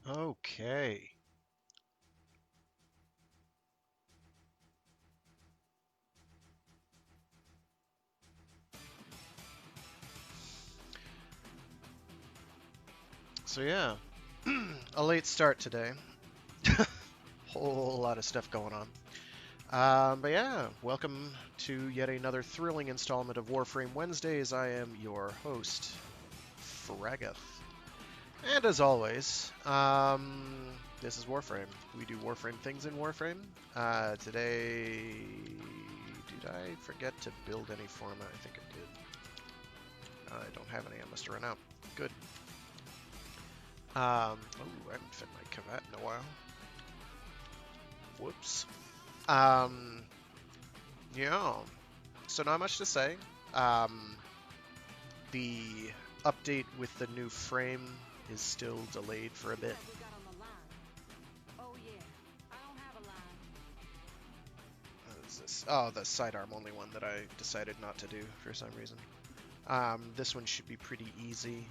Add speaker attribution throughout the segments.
Speaker 1: Okay. So yeah, a late start today. Whole lot of stuff going on. But yeah, welcome to yet another thrilling installment of Warframe Wednesdays. I am your host, Fragath. And as always, this is Warframe. We do Warframe things in Warframe. Today, did I forget to build any format? I think I did. I don't have any. I must have run out. Good. Oh, I haven't fed my Kavat in a while. Whoops. Um, yeah. So not much to say. Um, the update with the new frame is still delayed for a bit. What is this? Oh, the sidearm only one that I decided not to do for some reason. This one should be pretty easy.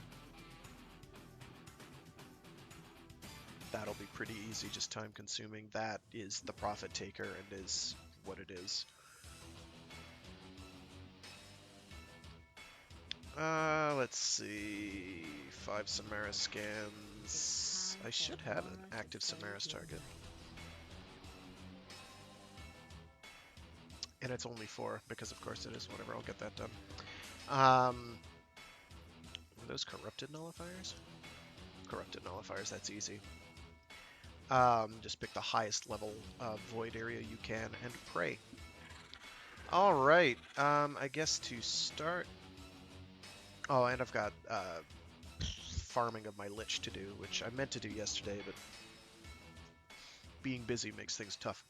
Speaker 1: That'll be pretty easy, just time consuming. That is the profit taker and is what it is. Let's see. 5 Samaras scans. I should have an active Samaras target. And it's only 4, because of course it is. Whatever, I'll get that done. Were those corrupted nullifiers? Corrupted nullifiers, that's easy. Just pick the highest level void area you can and pray. Alright, I guess to start... Oh, and I've got farming of my Lich to do, which I meant to do yesterday, but being busy makes things tough.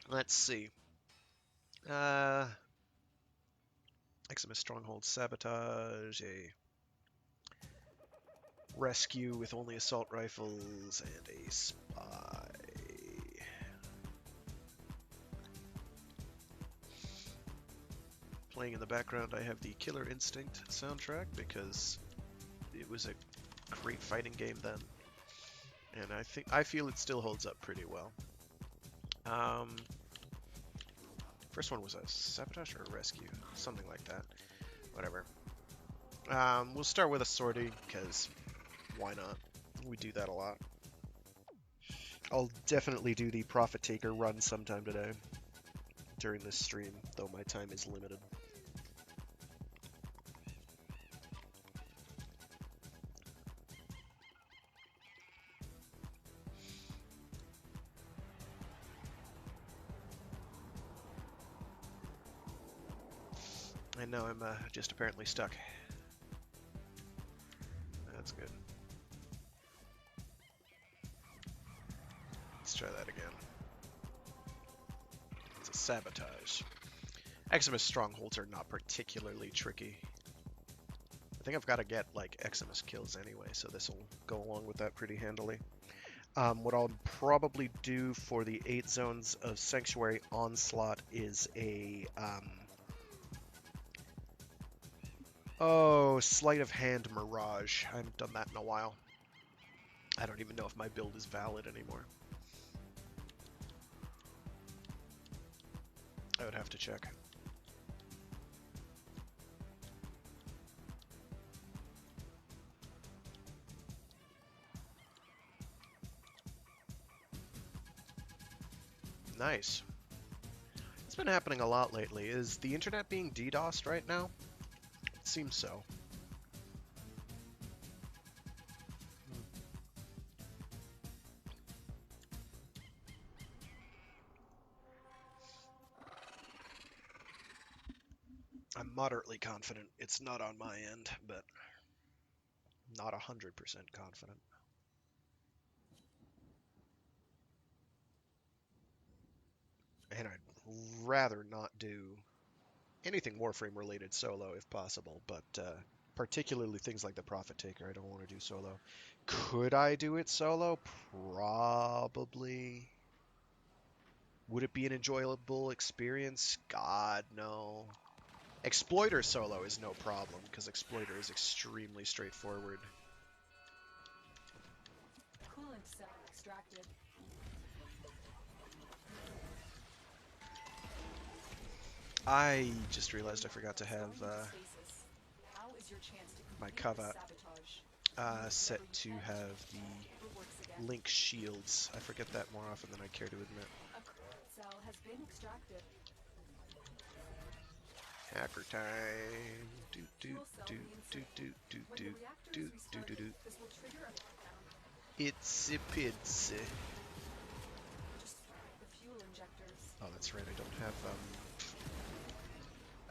Speaker 1: Let's see. Eximus Stronghold Sabotage, a rescue with only assault rifles, and a spy. Playing in the background, I have the Killer Instinct soundtrack because it was a great fighting game then, and I feel it still holds up pretty well. First one was a sabotage or a rescue, something like that. Whatever. We'll start with a sortie because why not? We do that a lot. I'll definitely do the Profit Taker run sometime today during this stream, though my time is limited. And now I'm just apparently stuck. That's good. Let's try that again. It's a sabotage. Eximus strongholds are not particularly tricky. I think I've got to get like Eximus kills anyway, so this will go along with that pretty handily. What I'll probably do for the 8 zones of Sanctuary Onslaught is a Sleight of Hand Mirage. I haven't done that in a while. I don't even know if my build is valid anymore. I would have to check. Nice. It's been happening a lot lately. Is the internet being DDoSed right now? It seems so. I'm moderately confident it's not on my end, but not 100% confident. And I'd rather not do anything Warframe related solo if possible, but particularly things like the Profit Taker, I don't want to do solo. Could I do it solo? Probably. Would it be an enjoyable experience? God, no. Exploiter solo is no problem, because Exploiter is extremely straightforward.
Speaker 2: Coolant cell extracted.
Speaker 1: I just realized I forgot to have
Speaker 2: How is your chance to
Speaker 1: my
Speaker 2: complete
Speaker 1: cover
Speaker 2: sabotage?
Speaker 1: set to have the link shields. I forget that more often than I care to admit.
Speaker 2: A coolant cell has been extracted.
Speaker 1: Hacker time. Do do do do do do do do do do do.
Speaker 2: This will trigger a
Speaker 1: Itsy pitsy.
Speaker 2: just the fuel injectors.
Speaker 1: Oh, that's right.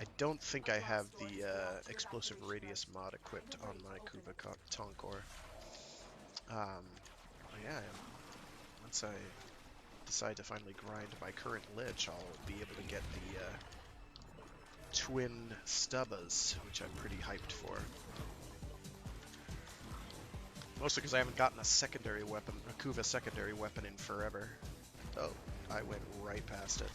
Speaker 1: I don't think I have the explosive radius mod equipped on my Kuva Tonkor. Yeah, once I decide to finally grind my current lich, I'll be able to get the twin stubbas, which I'm pretty hyped for. Mostly because I haven't gotten a secondary weapon, a Kuva secondary weapon in forever. Oh, I went right past it.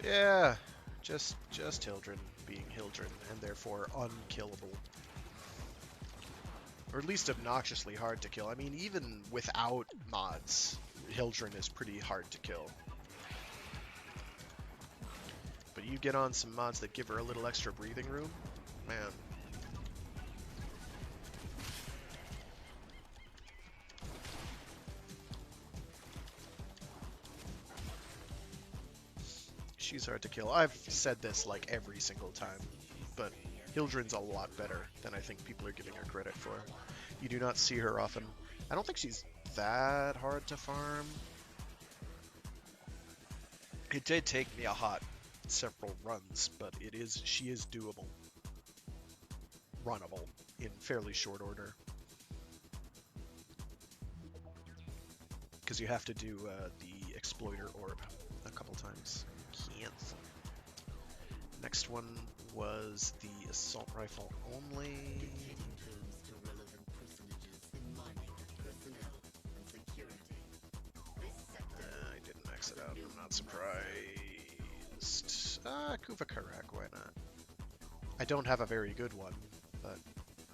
Speaker 1: Yeah, just Hildren being Hildren, and therefore unkillable. Or at least obnoxiously hard to kill. I mean, even without mods, Hildren is pretty hard to kill. But you get on some mods that give her a little extra breathing room, man. She's hard to kill. I've said this like every single time, but Hildren's a lot better than I think people are giving her credit for. You do not see her often. I don't think she's that hard to farm. It did take me a hot several runs, but she is doable. Runnable in fairly short order. Because you have to do the Exploiter Orb a couple times. Next one was the Assault Rifle only. I didn't max it out, I'm not surprised. Kuva Karak, why not? I don't have a very good one, but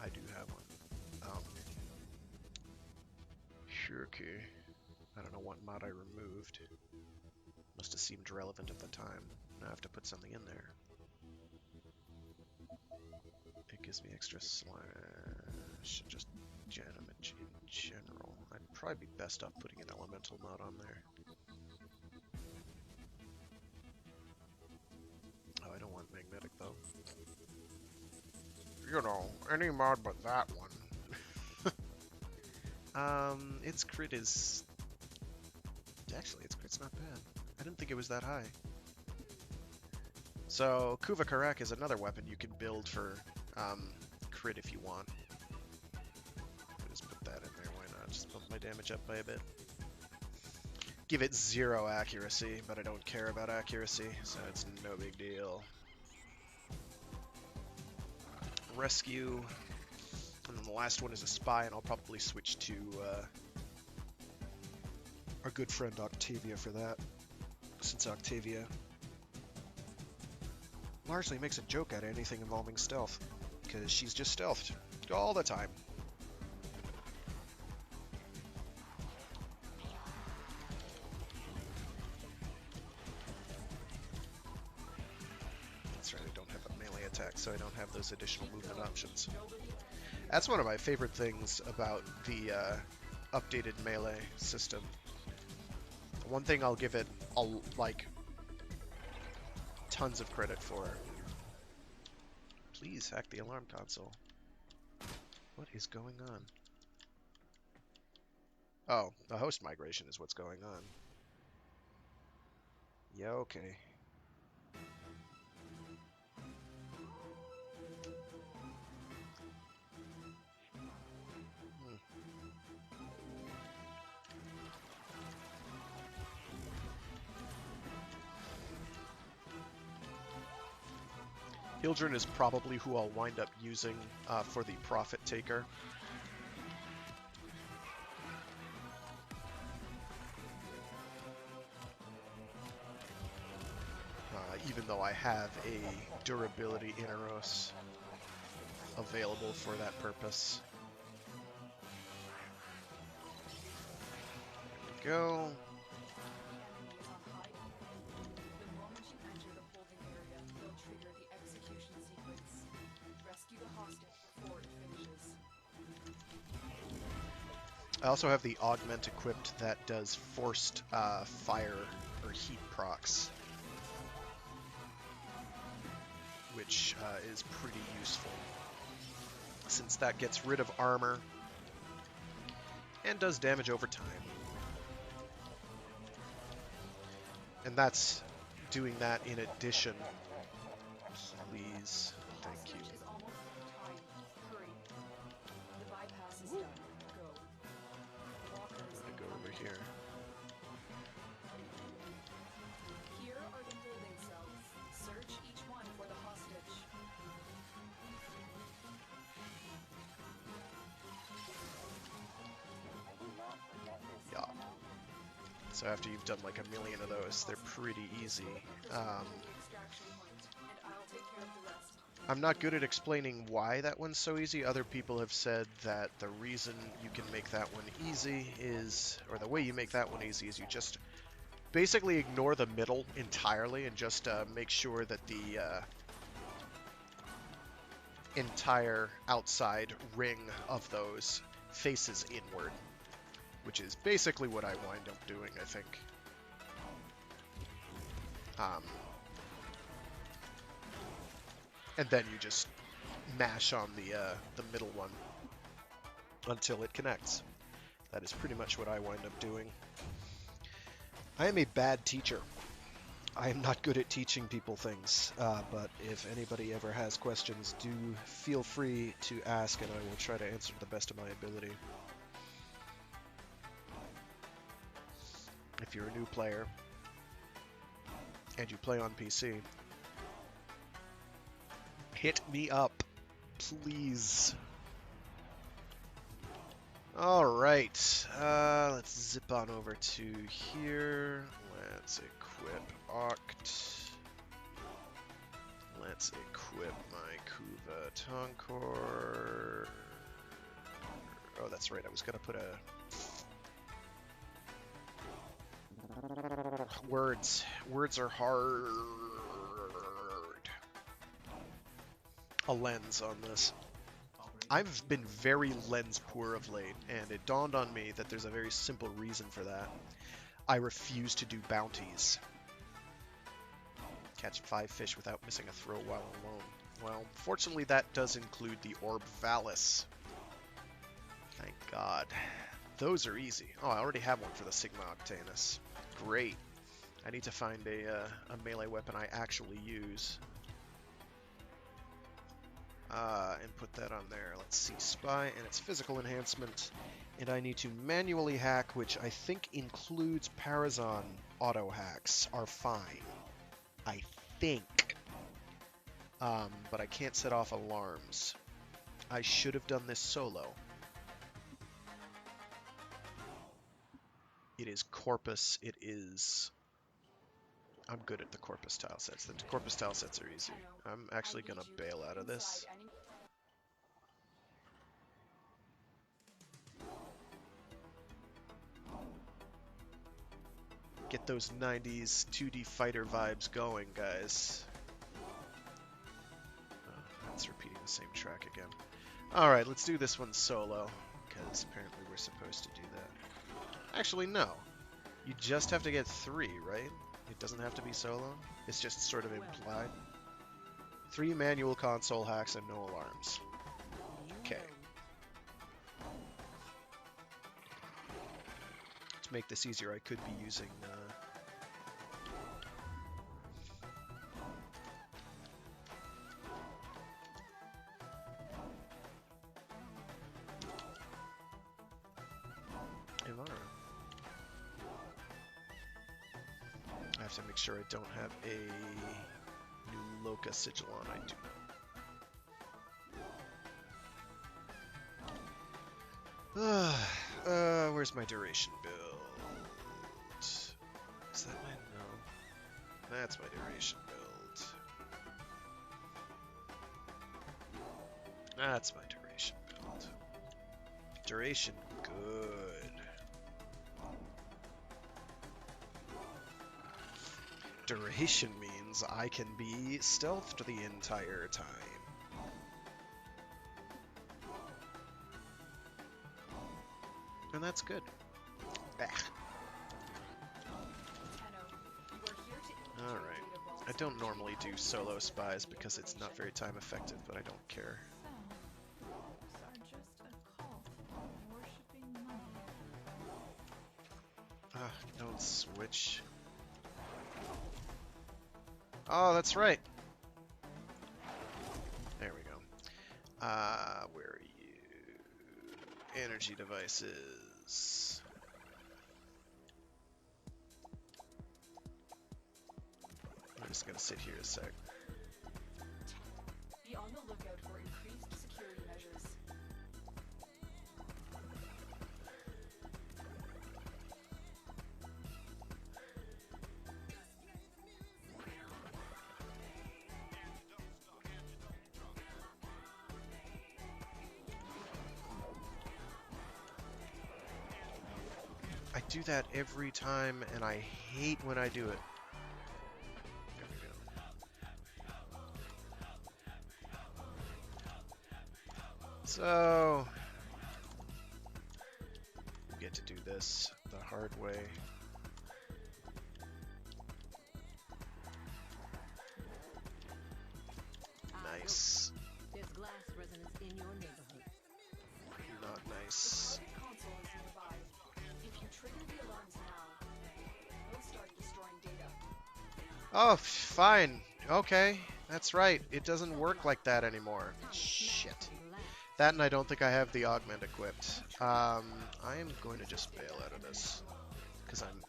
Speaker 1: I do have one. Sure, okay. I don't know what mod I removed. Must have seemed relevant at the time. Now I have to put something in there. It gives me extra slash, just damage in general. I'd probably be best off putting an elemental mod on there. Oh, I don't want magnetic though. You know, any mod but that one. Its crit is... Actually, its crit's not bad. I didn't think it was that high. So, Kuva Karak is another weapon you can build for crit if you want. I'll just put that in there, why not? Just bump my damage up by a bit. Give it 0 accuracy, but I don't care about accuracy, so it's no big deal. Rescue. And then the last one is a spy, and I'll probably switch to our good friend Octavia for that, since Octavia largely makes a joke out of anything involving stealth, because she's just stealthed all the time. That's right, I don't have a melee attack, so I don't have those additional movement options. That's one of my favorite things about the updated melee system. One thing I'll give it tons of credit for. Please hack the alarm console. What is going on? Oh, the host migration is what's going on. Yeah, okay. Hildren is probably who I'll wind up using for the Profit Taker. though I have a durability Inaros available for that purpose. There we go. I also have the augment equipped that does forced fire or heat procs, which is pretty useful, since that gets rid of armor and does damage over time. And that's doing that in addition. Please. Thank you. I'm gonna go over here.
Speaker 2: Here are the holding cells. Search each one for the hostage.
Speaker 1: Yeah. So after you've done like a million of those, they're pretty easy. I'm not good at explaining why that one's so easy. Other people have said that the reason you can make that one easy is, or the way you make that one easy is you just basically ignore the middle entirely and just make sure that the entire outside ring of those faces inward, which is basically what I wind up doing, I think. And then you just mash on the middle one until it connects. That is pretty much what I wind up doing. I am a bad teacher. I am not good at teaching people things, but if anybody ever has questions, do feel free to ask, and I will try to answer to the best of my ability. If you're a new player and you play on PC, hit me up, please. Alright, let's zip on over to here. Let's equip Oct. Let's equip my Kuva Tonkor. Oh, that's right, I was gonna put a... Words. Words are hard. A lens on this. I've been very lens poor of late, and it dawned on me that there's a very simple reason for that. I refuse to do bounties. Catch 5 fish without missing a throw while alone. Well, fortunately that does include the Orb Valis. Thank God. Those are easy. Oh, I already have one for the Sigma Octanus. Great. I need to find a melee weapon I actually use. And put that on there. Let's see, Spy and its physical enhancement. And I need to manually hack, which I think includes Parazon auto hacks, are fine. I think. But I can't set off alarms. I should have done this solo. It is Corpus, it is... I'm good at the Corpus tile sets. The Corpus tile sets are easy. I'm actually going to bail out of this. Get those 90s 2D fighter vibes going, guys. Oh, that's repeating the same track again. Alright, let's do this one solo, because apparently we're supposed to do that. Actually, no. You just have to get 3, right? It doesn't have to be solo. It's just sort of implied. 3 manual console hacks and no alarms. Okay. To make this easier, I could be using... Ivana. I have to make sure I don't have a new Loca sigil on. I do not. Where's my duration build? Is that my... No. That's my duration build. That's my duration build. Duration, good. Duration means I can be stealthed the entire time. And that's good. Ah. Alright. I don't normally do solo spies because it's not very time effective, but I don't care. Ah, don't switch. Oh, that's right. There we go. Where are you? Energy devices. I'm just gonna sit here a sec.
Speaker 2: Be on the lookout for increased security measures.
Speaker 1: I do that every time, and I hate when I do it. There we go. So, we get to do this the hard way. Nice.
Speaker 3: There's glass resonance in your neighborhood.
Speaker 1: Not nice.
Speaker 2: The target console is nearby. If you trigger the alarms now, they'll start destroying data.
Speaker 1: Oh, fine. Okay, that's right. It doesn't work like that anymore. Shit. That, and I don't think I have the augment equipped. I am going to just bail out of this, because I'm...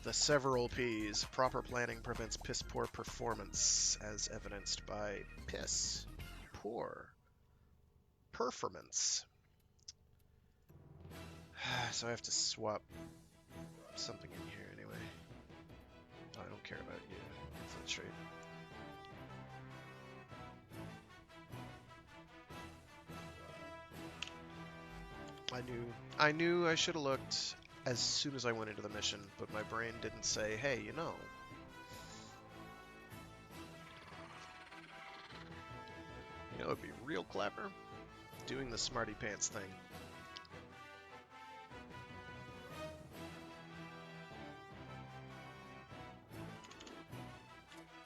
Speaker 1: The several P's. Proper planning prevents piss-poor performance, as evidenced by piss-poor performance. So I have to swap something in here anyway. Oh, I don't care about you. Infiltrate. I knew I should have looked as soon as I went into the mission, but my brain didn't say, hey, you know. You know, it'd be real clever? Doing the smarty pants thing.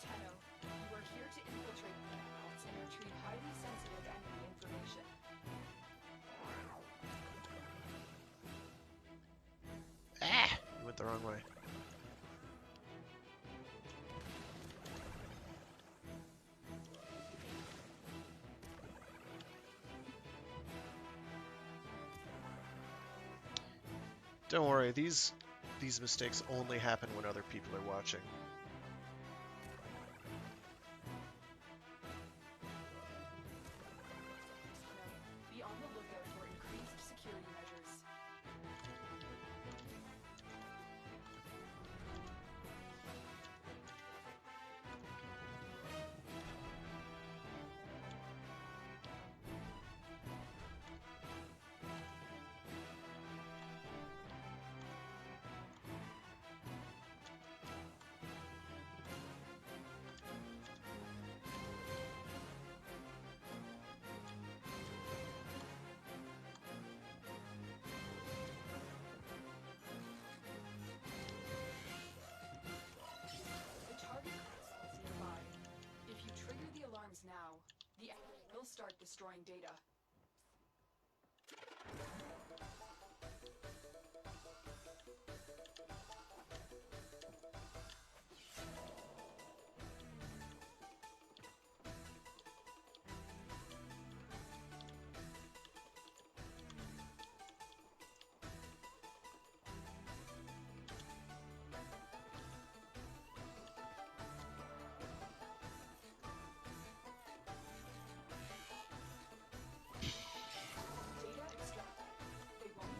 Speaker 2: Tenno, you are here to infiltrate the networks and retrieve highly sensitive enemy information.
Speaker 1: Ah! You went the wrong way. Don't worry, these mistakes only happen when other people are watching.
Speaker 2: Be on the lookout for increased security measures. The target console is nearby. If you trigger the alarms now, they'll start destroying data.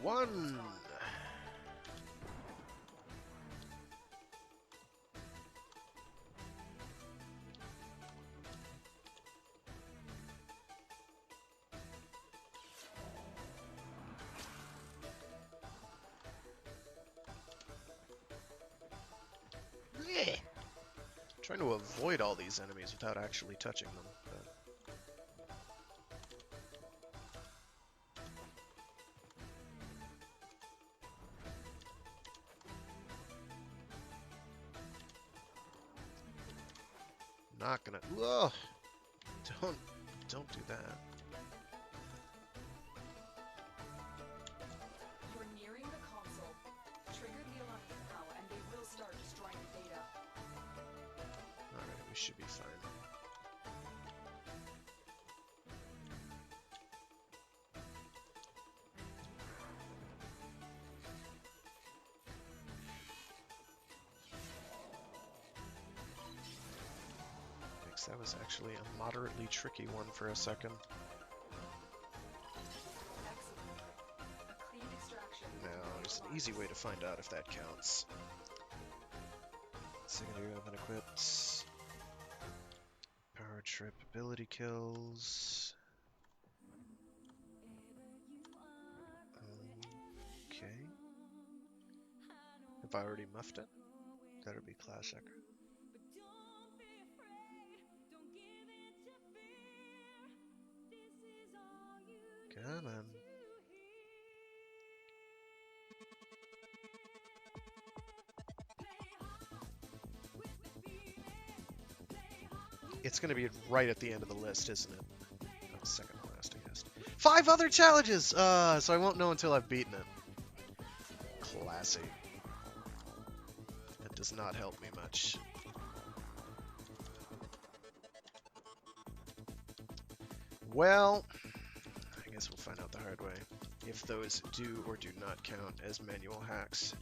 Speaker 1: 1. Yeah. Trying to avoid all these enemies without actually touching them. But... Not gonna. Whoa! Don't do that.
Speaker 2: You're nearing the console. Trigger the alarms now, and they will start destroying the data.
Speaker 1: Alright, we should be fine. Thanks, that was actually a moderately tricky one for a second.
Speaker 2: Excellent. A clean extraction.
Speaker 1: Now, there's an easy way to find out if that counts. Secondary weapon equipped. Power trip ability kills. Okay. Have I already muffed it? That'll be classic. Come on. It's going to be right at the end of the list, isn't it? Oh, second to last, I guess. 5 other challenges! So I won't know until I've beaten it. Classy. That does not help me much. Well, I guess we'll find out the hard way. If those do or do not count as manual hacks.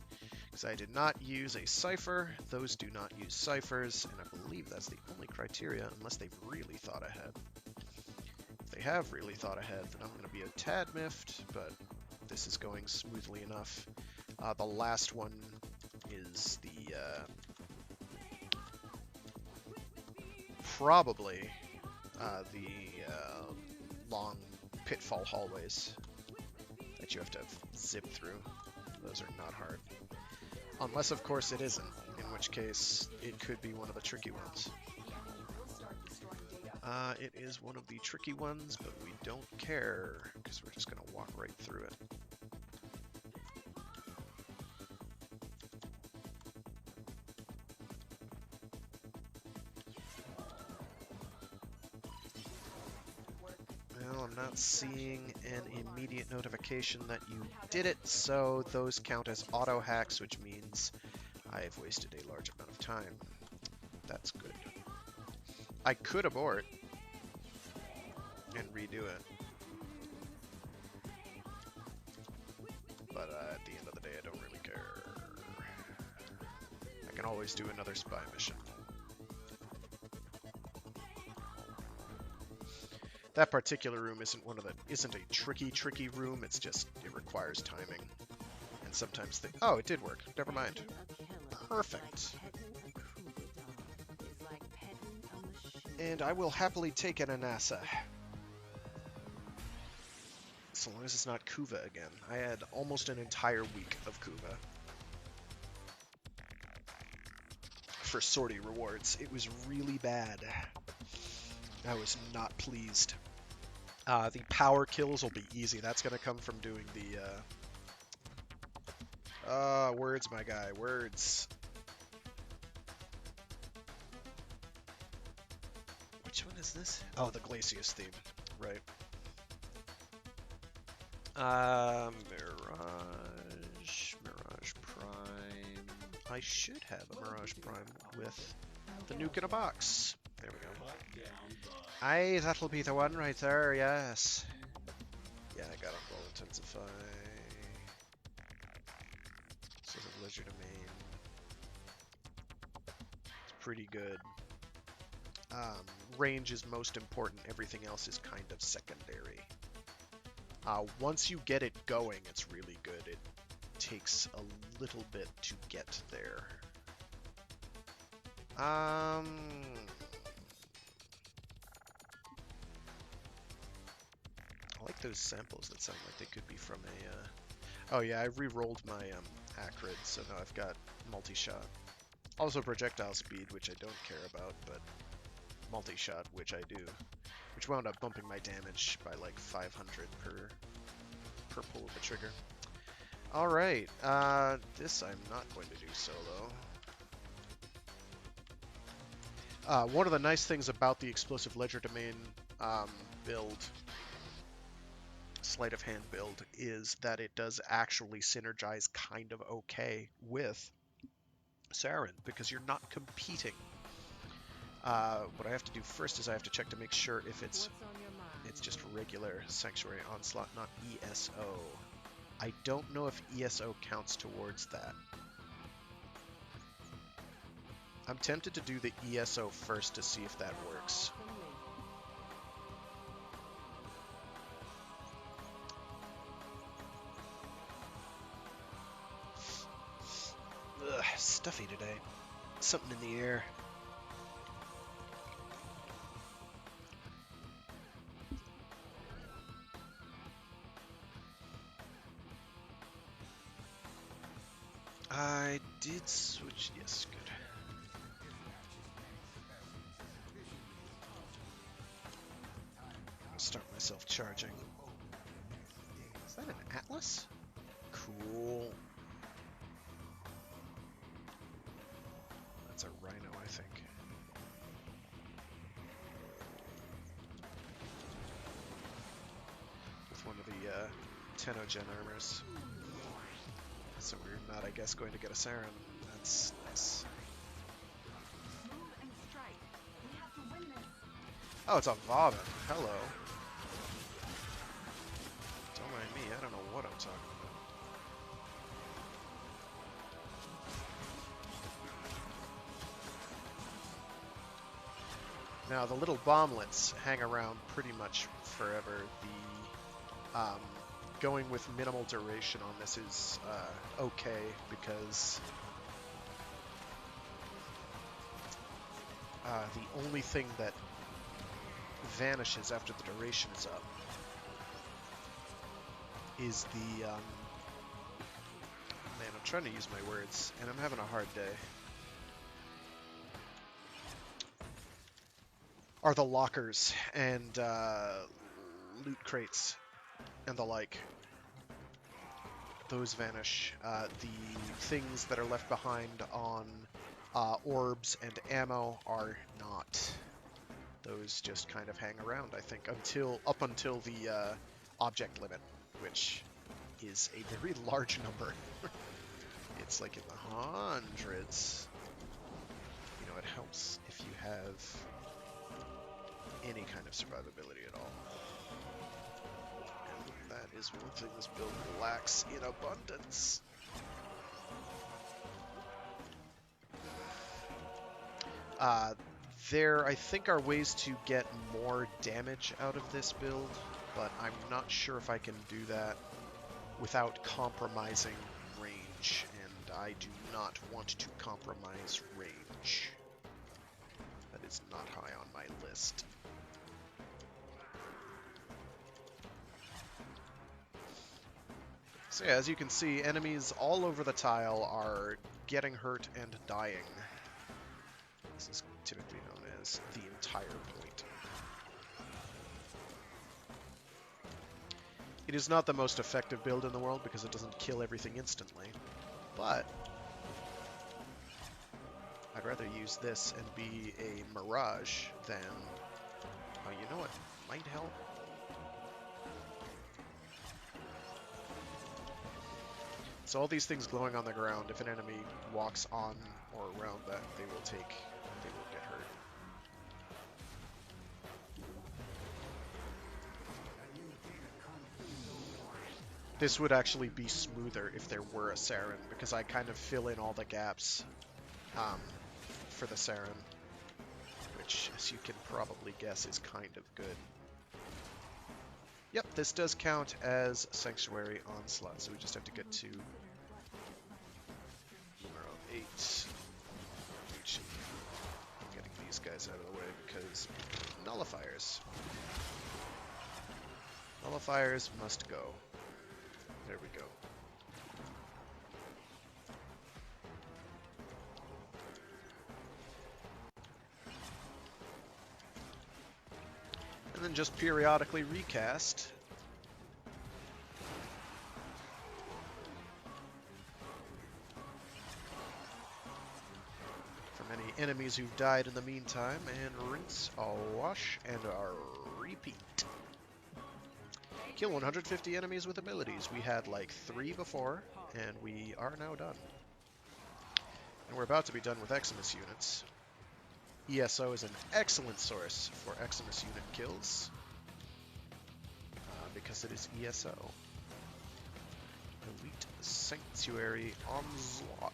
Speaker 1: Because I did not use a cipher, those do not use ciphers, and I believe that's the only criteria, unless they've really thought ahead. If they have really thought ahead, then I'm going to be a tad miffed, but this is going smoothly enough. The last one is the, probably the long pitfall hallways that you have to zip through. Those are not hard. Unless, of course, it isn't, in which case it could be one of the tricky ones.
Speaker 2: The enemy will start destroying data.
Speaker 1: It is one of the tricky ones, but we don't care, because we're just going to walk right through it. Well, I'm not seeing an immediate notification that you did it, so those count as auto hacks, which means I've wasted a large amount of time. That's good. I could abort and redo it, but at the end of the day, I don't really care. I can always do another spy mission. That particular room isn't a tricky room. It's just it requires timing, and sometimes oh, it did work. Never mind. Perfect. And I will happily take an Anasa. So long as it's not Kuva again. I had almost an entire week of Kuva for sortie rewards. It was really bad. I was not pleased. The power kills will be easy. That's going to come from doing the... words, my guy. Words. Which one is this? Oh, the Glacius theme. Right. Mirage Prime. I should have a Mirage Prime with the nuke in a box. There we go. Aye, that'll be the one right there, yes. Yeah, I got it. Roll Intensify. So the Blizzard of Main. It's pretty good. Range is most important. Everything else is kind of secondary. Once you get it going, it's really good. It takes a little bit to get there. I like those samples that sound like they could be from a... Oh yeah, I re-rolled my acrid, so now I've got multi-shot. Also projectile speed, which I don't care about, but multi-shot, which I do. Which wound up bumping my damage by like 500 per pull of the trigger. Alright, this I'm not going to do solo. One of the nice things about the Explosive Ledger Domain build, sleight of hand build, is that it does actually synergize kind of okay with Saren, because you're not competing. What I have to do first is I have to check to make sure if it's just regular Sanctuary Onslaught, not ESO. I don't know if ESO counts towards that. I'm tempted to do the ESO first to see if that works. Ugh, stuffy today. Something in the air. I did switch. Yes, good. I'll start myself charging. Is that an Atlas? Cool. That's a Rhino, I think. With one of the Tenogen armors. So we're not, I guess, going to get a Saren. That's nice.
Speaker 2: Move and strike. We have to win this.
Speaker 1: Oh, it's a Vauban. Hello. Don't mind me, I don't know what I'm talking about. Now, the little bomblets hang around pretty much forever. The going with minimal duration on this is okay, because the only thing that vanishes after the duration is up is the man, I'm trying to use my words and I'm having a hard day, are the lockers and loot crates and the like. Those vanish. The things that are left behind on orbs and ammo are not. Those just kind of hang around, I think, up until the object limit, which is a very large number. It's like in the hundreds. You know, it helps if you have any kind of survivability at all. And that is one thing this build lacks in abundance. There, I think, are ways to get more damage out of this build, but I'm not sure if I can do that without compromising range, and I do not want to compromise range. That is not high on my list. So yeah, as you can see, enemies all over the tile are getting hurt and dying. This is typically known as the entire point. It is not the most effective build in the world because it doesn't kill everything instantly, but I'd rather use this and be a mirage than, oh, you know what might help? So all these things glowing on the ground, if an enemy walks on or around that, they will get hurt. This would actually be smoother if there were a Saren, because I kind of fill in all the gaps for the Saren, which, as you can probably guess, is kind of good. Yep, this does count as Sanctuary Onslaught, so we just have to get to numero 8. Getting these guys out of the way because nullifiers. Nullifiers must go. There we go. And then just periodically recast. From any enemies who've died in the meantime, and rinse, wash, and repeat. Kill 150 enemies with abilities. We had like 3 before, and we are now done. And we're about to be done with Eximus units. ESO is an excellent source for Eximus unit kills, because it is ESO. Elite Sanctuary Onslaught.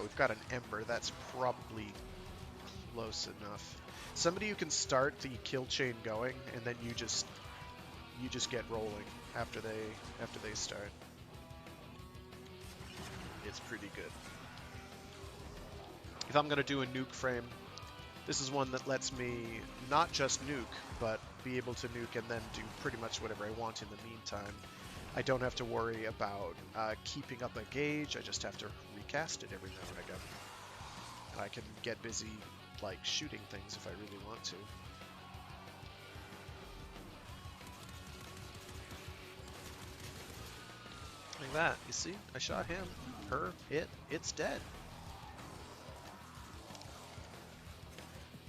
Speaker 1: We've got an Ember. That's probably close enough. Somebody who can start the kill chain going, and then you just get rolling after they start. It's pretty good. If I'm gonna do a nuke frame, this is one that lets me not just nuke, but be able to nuke and then do pretty much whatever I want in the meantime. I don't have to worry about keeping up a gauge. I just have to recast it every now and again. And I can get busy, like, shooting things if I really want to. Like that, you see? I shot him, her, it's dead.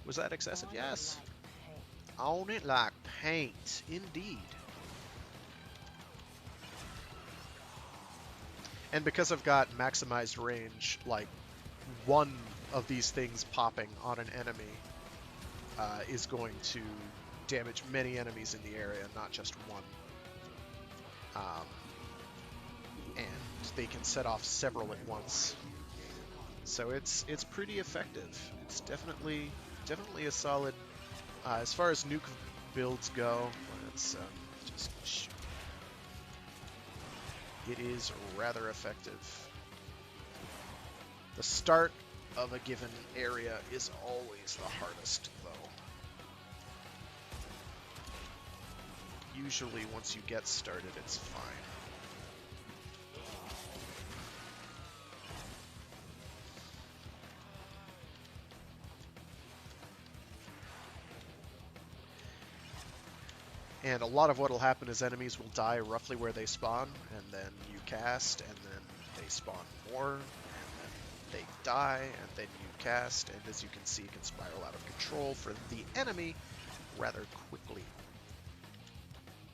Speaker 1: Was that excessive? Yes. Own it like paint, indeed. And because I've got maximized range, like, one of these things popping on an enemy is going to damage many enemies in the area, not just one. And they can set off several at once. So it's pretty effective. It's definitely a solid. As far as nuke builds go, let's just shoot. It is rather effective. The start of a given area is always the hardest, though. Usually, once you get started, it's fine. And a lot of what will happen is enemies will die roughly where they spawn, and then you cast, and then they spawn more, and then they die, and then you cast, and as you can see, it can spiral out of control for the enemy rather quickly.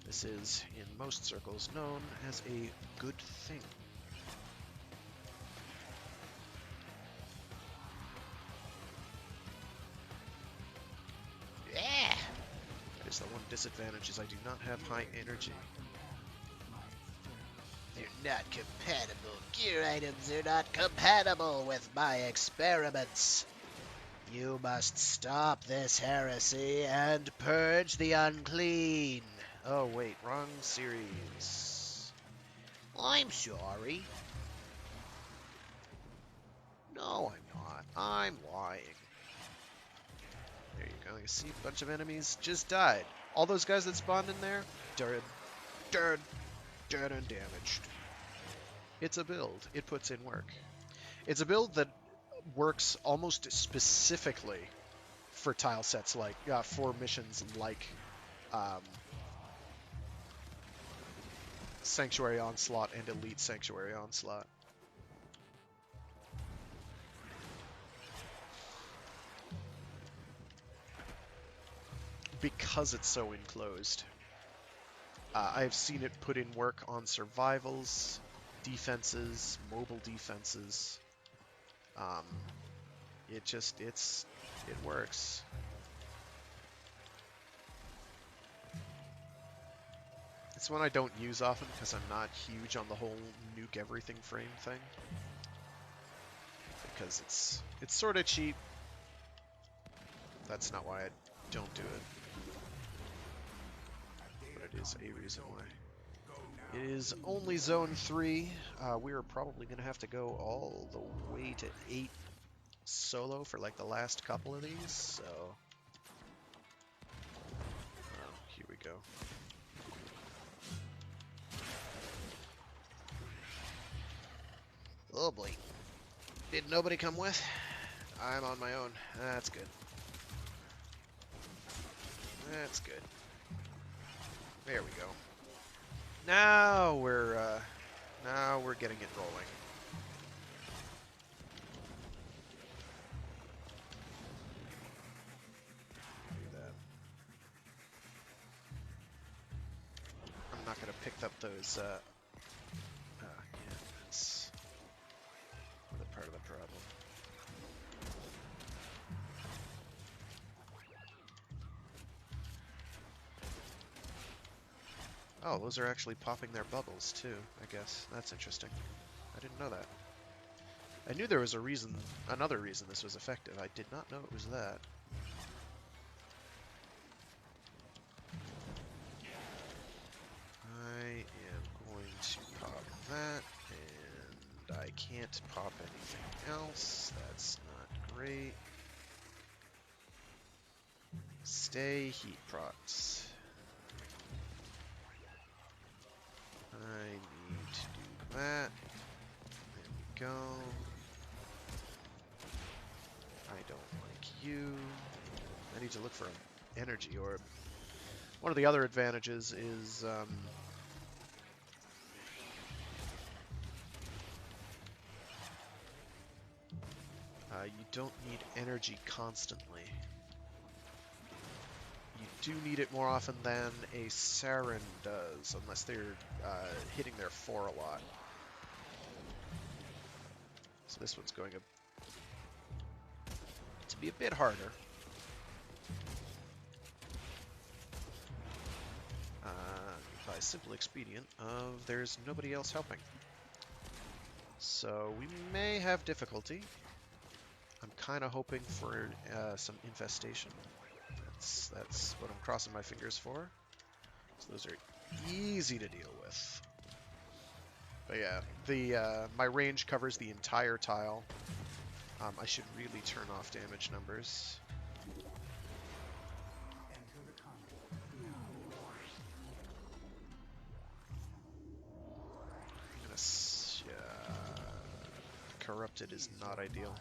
Speaker 1: This is, in most circles, known as a good thing. Yeah! That is the one disadvantage, is I do not have high energy. They're not compatible. Gear items are not compatible with my experiments. You must stop this heresy and purge the unclean. Oh, wait, wrong series. I'm sorry. No, I'm not. I'm lying. There you go. You see, a bunch of enemies just died. All those guys that spawned in there, dead and damaged. It's a build. It puts in work. It's a build that works almost specifically for tile sets like, for missions like Sanctuary Onslaught and Elite Sanctuary Onslaught. Because it's so enclosed. I've seen it put in work on survivals, defenses, mobile defenses. It works. It's one I don't use often because I'm not huge on the whole nuke everything frame thing. Because it's sort of cheap. That's not why I don't do it. But it is a reason why. It is only Zone 3. We are probably going to have to go all the way to 8 solo for like the last couple of these, so... here we go. Oh boy. Did nobody come with? I'm on my own. That's good. That's good. There we go. Now we're getting it rolling. Do that. I'm not gonna pick up those. Yeah, that's another part of the problem. Oh, those are actually popping their bubbles too, I guess. That's interesting. I didn't know that. I knew there was a reason, another reason this was effective. I did not know it was that. I am going to pop that, and I can't pop anything else. That's not great. Stay heat procs. I need to do that. There we go. I don't like you. I need to look for an energy orb. One of the other advantages is you don't need energy constantly. You do need it more often than a Saren does, unless they're hitting their 4 a lot. So this one's going to be a bit harder. By simple expedient of there's nobody else helping. So we may have difficulty. I'm kind of hoping for some infestation. That's what I'm crossing my fingers for. So those are easy to deal with. But yeah, my range covers the entire tile. I should really turn off damage numbers. Corrupted is not ideal.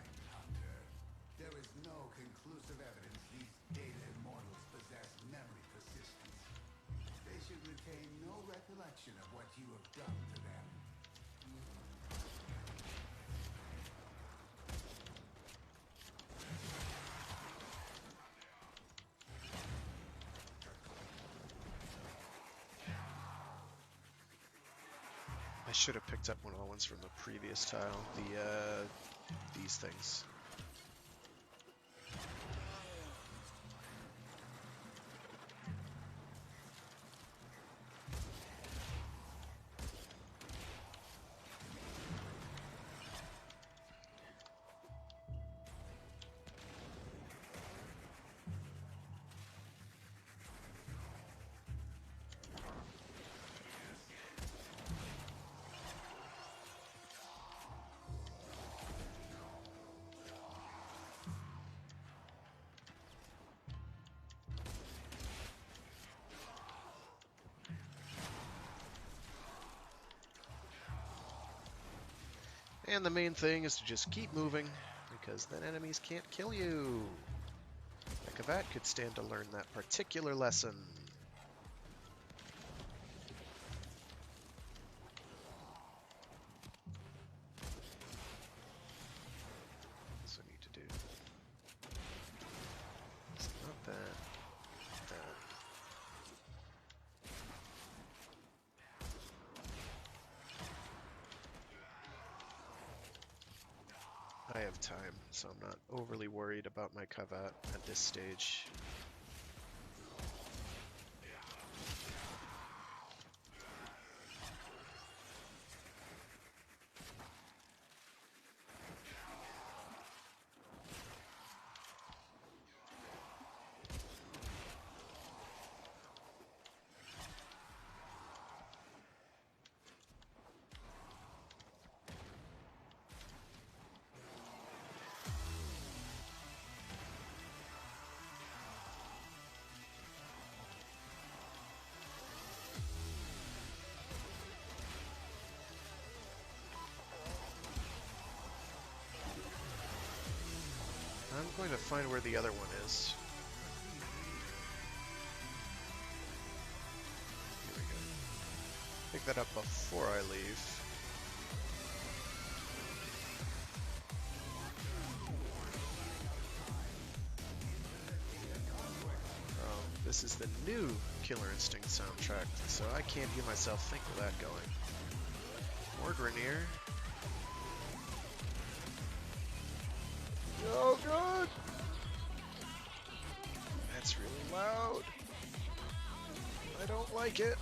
Speaker 4: There is no conclusive evidence these data immortals possess memory persistence. They should retain no recollection of what you have done to them.
Speaker 1: I should have picked up one of the ones from the previous tile, these things. And the main thing is to just keep moving, because then enemies can't kill you. The Kavat could stand to learn that particular lesson. What's I need to do? It's not that. That. I have time, so I'm not overly worried about my Kavat at this stage. I'm going to find where the other one is. Here we go. Pick that up before I leave. This is the new Killer Instinct soundtrack, so I can't hear myself think of that going. More Grenier. Oh god! That's really loud. I don't like it.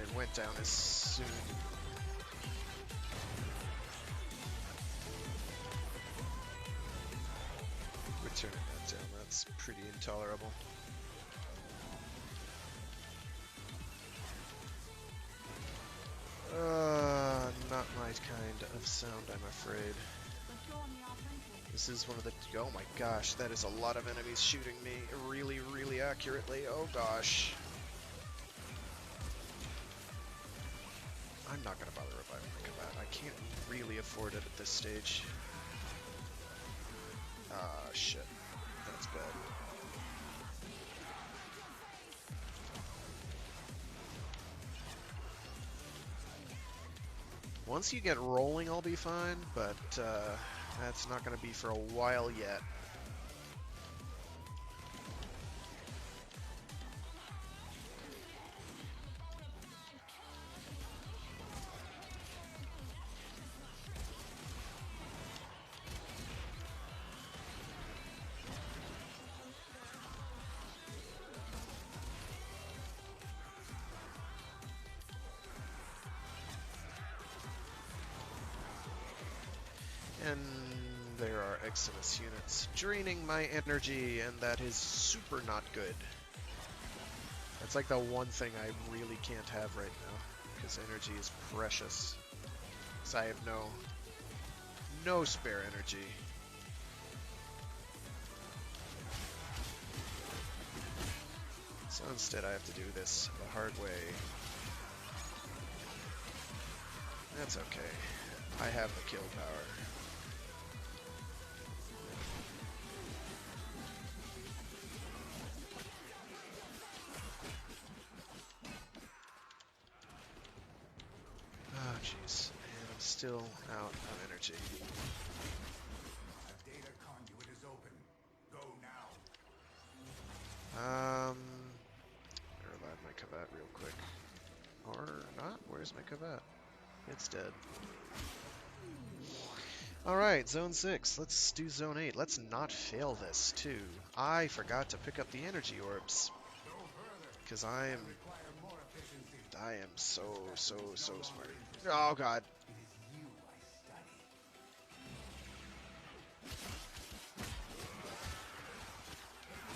Speaker 1: It went down as soon. We're turning that down. That's pretty intolerable. Not my kind of sound, I'm afraid. This is one of the... Oh my gosh, that is a lot of enemies shooting me really, really accurately. Oh gosh. I'm not going to bother reviving my combat. I can't really afford it at this stage. Ah, shit. That's bad. Once you get rolling, I'll be fine, but that's not going to be for a while yet. And there are Eximus units draining my energy, and that is super not good. That's like the one thing I really can't have right now, because energy is precious. So I have no spare energy. So instead I have to do this the hard way. That's okay. I have the kill power. Oh, jeez. And I'm still out of energy.
Speaker 4: The data conduit is open. Go now.
Speaker 1: Revive my Kavat real quick. Or not? Where's my Kavat? It's dead. Alright, Zone 6. Let's do Zone 8. Let's not fail this, too. I forgot to pick up the energy orbs. Because I am so smart. Oh god.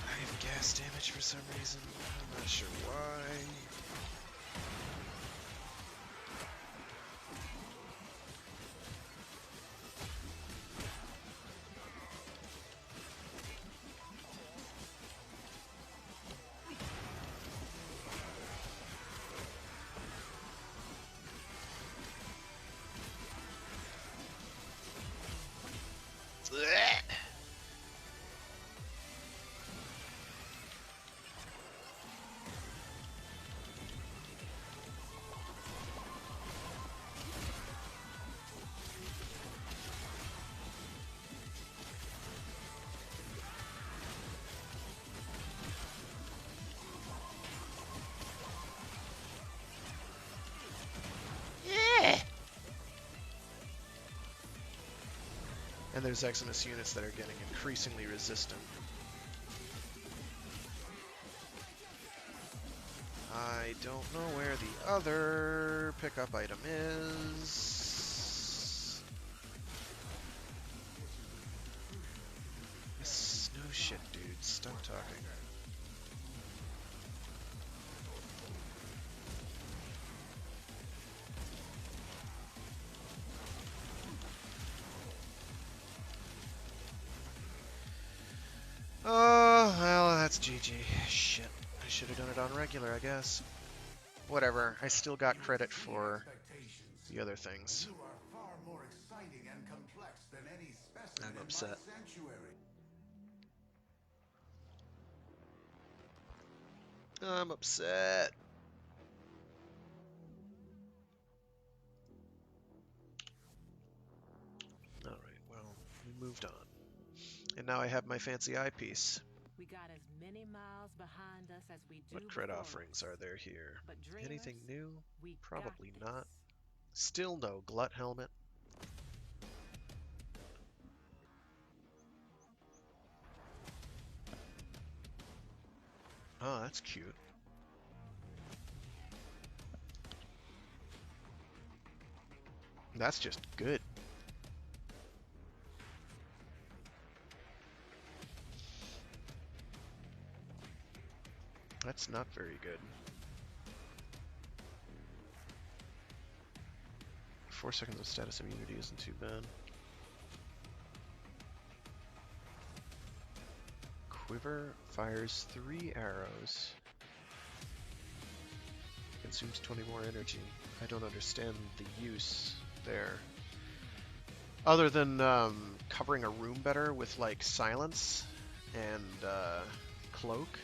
Speaker 1: I have gas damage for some reason. I'm not sure why. And there's Eximus units that are getting increasingly resistant. I don't know where the other pickup item is. No shit, dude. Stop talking. Oh, well, that's GG. Shit. I should have done it on regular, I guess. whatever. I still got credit for
Speaker 4: Expectations.
Speaker 1: the other things.
Speaker 4: You are far more exciting and complex than any specimen
Speaker 1: I'm
Speaker 4: in my
Speaker 1: upset.
Speaker 4: sanctuary.
Speaker 1: I'm upset. All right, well, we moved on. And now I have my fancy eyepiece.
Speaker 3: We got as many miles behind us as we do
Speaker 1: What crit
Speaker 3: before
Speaker 1: offerings
Speaker 3: us.
Speaker 1: are there here?
Speaker 3: But dreamers,
Speaker 1: Anything new?
Speaker 3: we got
Speaker 1: Probably
Speaker 3: this.
Speaker 1: not. Still no glut helmet. Oh, that's cute. That's just good. That's not very good. 4 seconds of status immunity isn't too bad. Quiver fires 3 arrows. Consumes 20 more energy. I don't understand the use there. Other than covering a room better with like silence and cloak.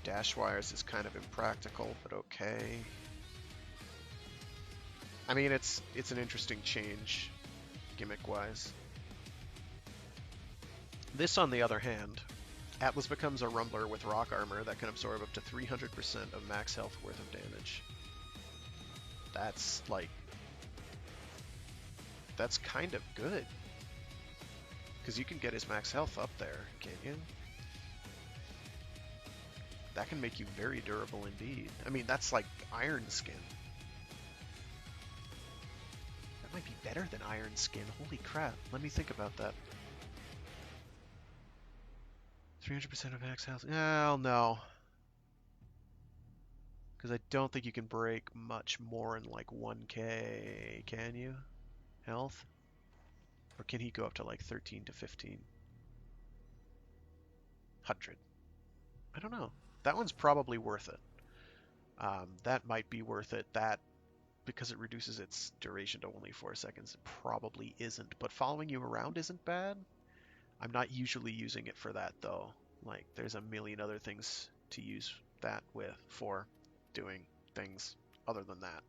Speaker 1: Dash wires is kind of impractical, but okay. I mean, it's an interesting change, gimmick-wise. This, on the other hand, Atlas becomes a rumbler with rock armor that can absorb up to 300% of max health worth of damage. That's, like... That's kind of good. Because you can get his max health up there, can't you? That can make you very durable indeed. I mean, that's like Iron Skin. That might be better than Iron Skin. Holy crap. Let me think about that. 300% of max health. Oh, no. Because I don't think you can break much more in like 1k, can you? Health? Or can he go up to like 13 to 15? 100. I don't know. That one's probably worth it. That might be worth it. That, because it reduces its duration to only 4 seconds, it probably isn't. But following you around isn't bad. I'm not usually using it for that, though. Like, there's a million other things to use that with for doing things other than that.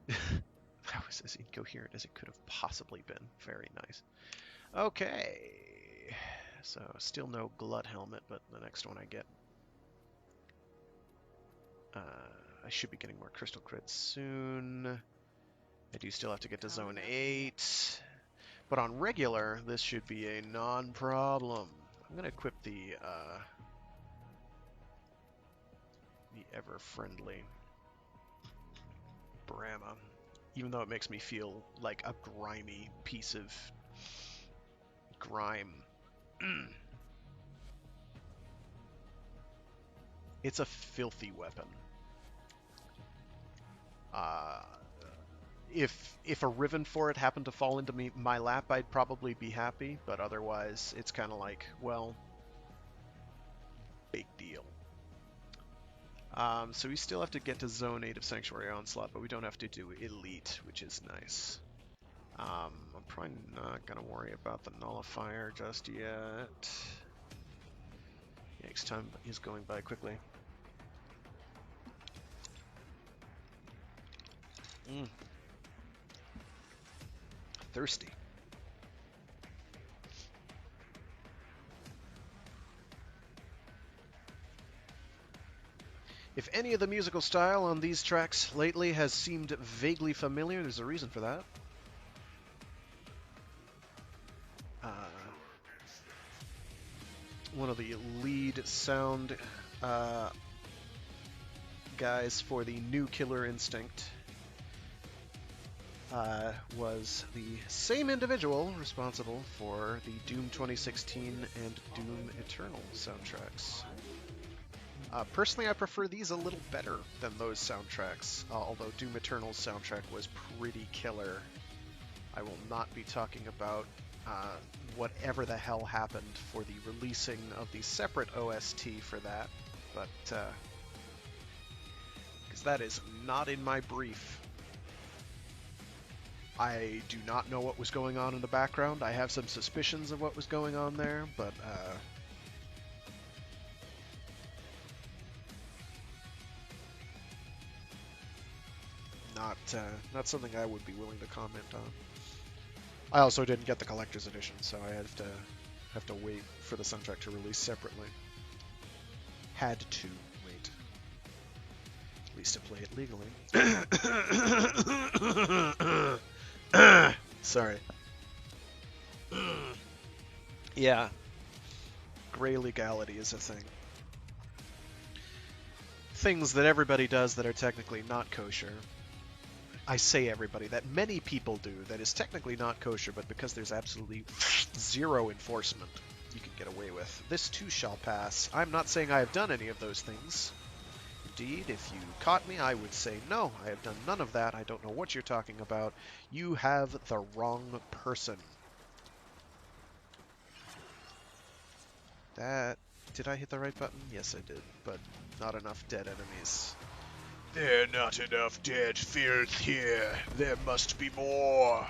Speaker 1: That was as incoherent as it could have possibly been. Very nice. Okay. So, still no glut helmet, but the next one I get. I should be getting more crystal crits soon. I do still have to get to zone 8. But on regular, this should be a non-problem. I'm going to equip the ever-friendly Brahma, even though it makes me feel like a grimy piece of grime. It's a filthy weapon. If a Riven for it happened to fall into my lap, I'd probably be happy, but otherwise, it's kind of like, well, big deal. So we still have to get to Zone 8 of Sanctuary Onslaught, but we don't have to do Elite, which is nice. I'm probably not going to worry about the Nullifier just yet. Yikes, time is going by quickly. Thirsty. If any of the musical style on these tracks lately has seemed vaguely familiar, there's a reason for that. One of the lead sound guys for the new Killer Instinct was the same individual responsible for the Doom 2016 and Doom Eternal soundtracks. Personally, I prefer these a little better than those soundtracks, although Doom Eternal's soundtrack was pretty killer. I will not be talking about whatever the hell happened for the releasing of the separate OST for that, but because that is not in my brief. I do not know what was going on in the background. I have some suspicions of what was going on there, but not something I would be willing to comment on. I also didn't get the collector's edition, so I have to wait for the soundtrack to release separately. Had to wait, at least to play it legally. Sorry. Yeah, gray legality is a thing. Things that everybody does that are technically not kosher. I say everybody, that many people do, that is technically not kosher, but because there's absolutely zero enforcement, you can get away with. This too shall pass. I'm not saying I have done any of those things. Indeed, if you caught me, I would say, no, I have done none of that. I don't know what you're talking about. You have the wrong person. Did I hit the right button? Yes, I did, but not enough dead enemies. There are not enough dead filth here. There must be more.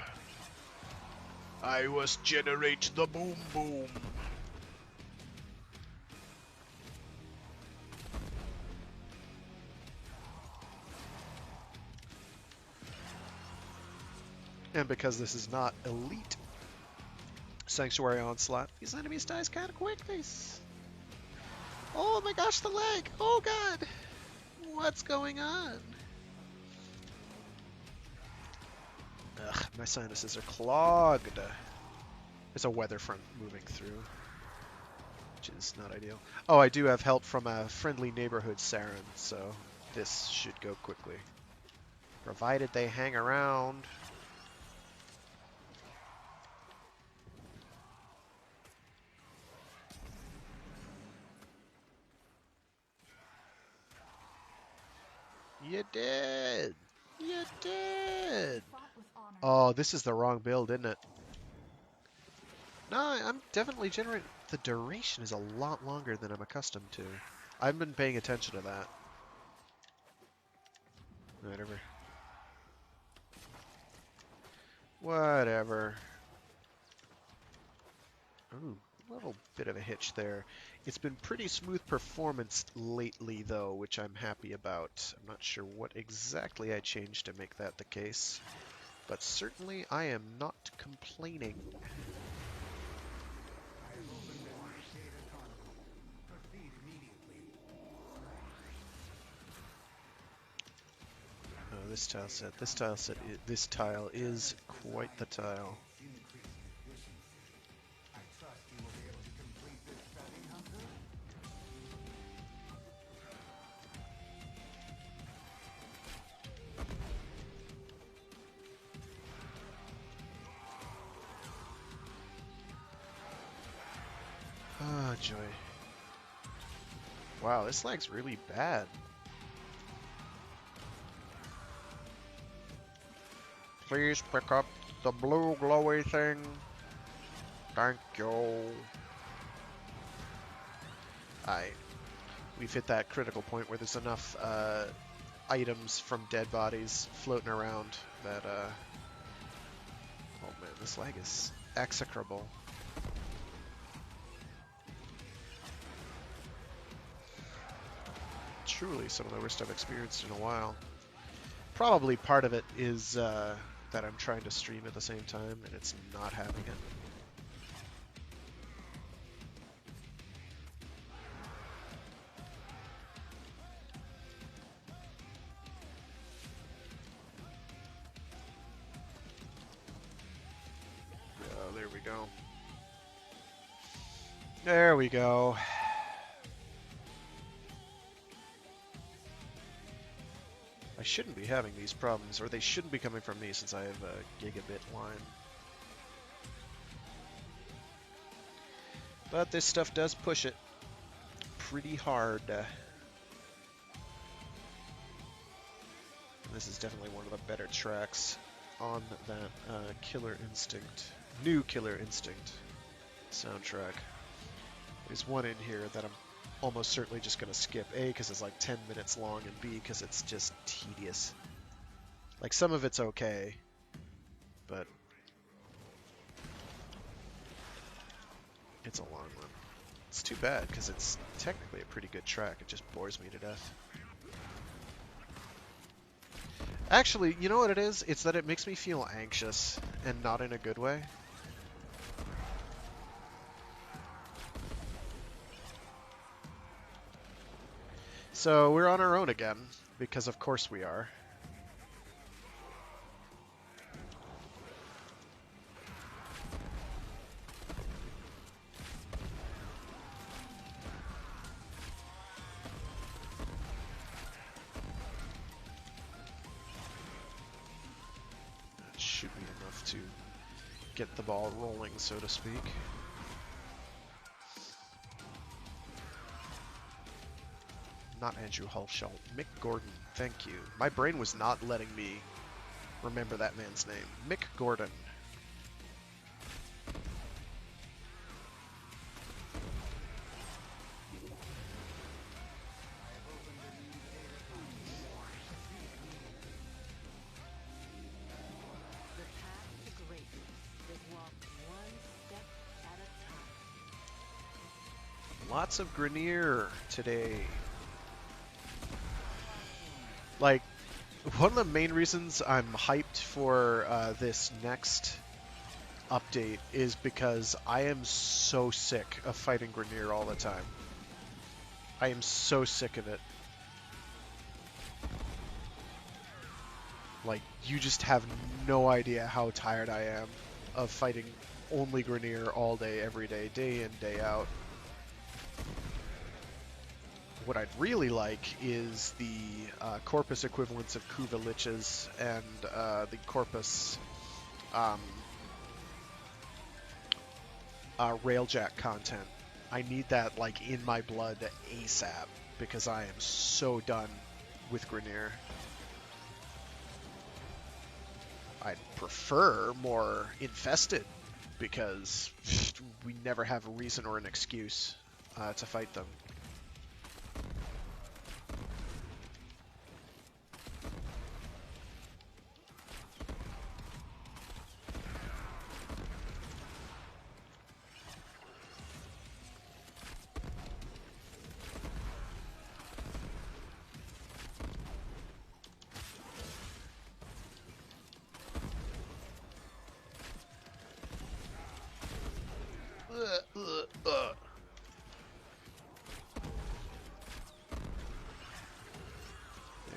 Speaker 1: I must generate the boom boom. And because this is not elite Sanctuary Onslaught, these enemies die kind of quickly. Oh my gosh, the leg! Oh god! What's going on? Ugh, my sinuses are clogged. There's a weather front moving through, which is not ideal. Oh, I do have help from a friendly neighborhood Saren, so this should go quickly. Provided they hang around. You did! You did! Oh, this is the wrong build, isn't it? No, I'm definitely generating... The duration is a lot longer than I'm accustomed to. I've been paying attention to that. Whatever. Whatever. Ooh, a little bit of a hitch there. It's been pretty smooth performance lately, though, which I'm happy about. I'm not sure what exactly I changed to make that the case, but certainly I am not complaining. Oh, this tile is quite the tile. Ah, joy. Wow, this lag's really bad. Please pick up the blue glowy thing. Thank you. We've hit that critical point where there's enough items from dead bodies floating around that, oh man, this lag is execrable. Truly some of the worst I've experienced in a while. Probably part of it is that I'm trying to stream at the same time and it's not having it. Oh, there we go. There we go. I shouldn't be having these problems, or they shouldn't be coming from me since I have a gigabit line. But this stuff does push it pretty hard. This is definitely one of the better tracks on that Killer Instinct, new Killer Instinct soundtrack. There's one in here that I'm almost certainly just going to skip. A, because it's like 10 minutes long, and B, because it's just tedious. Like, some of it's okay, but it's a long one. It's too bad, because it's technically a pretty good track. It just bores me to death. Actually, you know what it is? It's that it makes me feel anxious, and not in a good way. So we're on our own again, because of course we are. That should be enough to get the ball rolling, so to speak. Not Andrew Hulshall, Mick Gordon, thank you. My brain was not letting me remember that man's name. Mick Gordon.
Speaker 3: The path to greatness is walked one step at a time.
Speaker 1: Lots of Grenier today. Like, one of the main reasons I'm hyped for this next update is because I am so sick of fighting Grenier all the time. I am so sick of it. Like, you just have no idea how tired I am of fighting only Grenier all day, every day, day in, day out. What I'd really like is the Corpus equivalents of Kuva Liches and the Corpus Railjack content. I need that like in my blood ASAP because I am so done with Grenier. I'd prefer more infested because we never have a reason or an excuse to fight them. There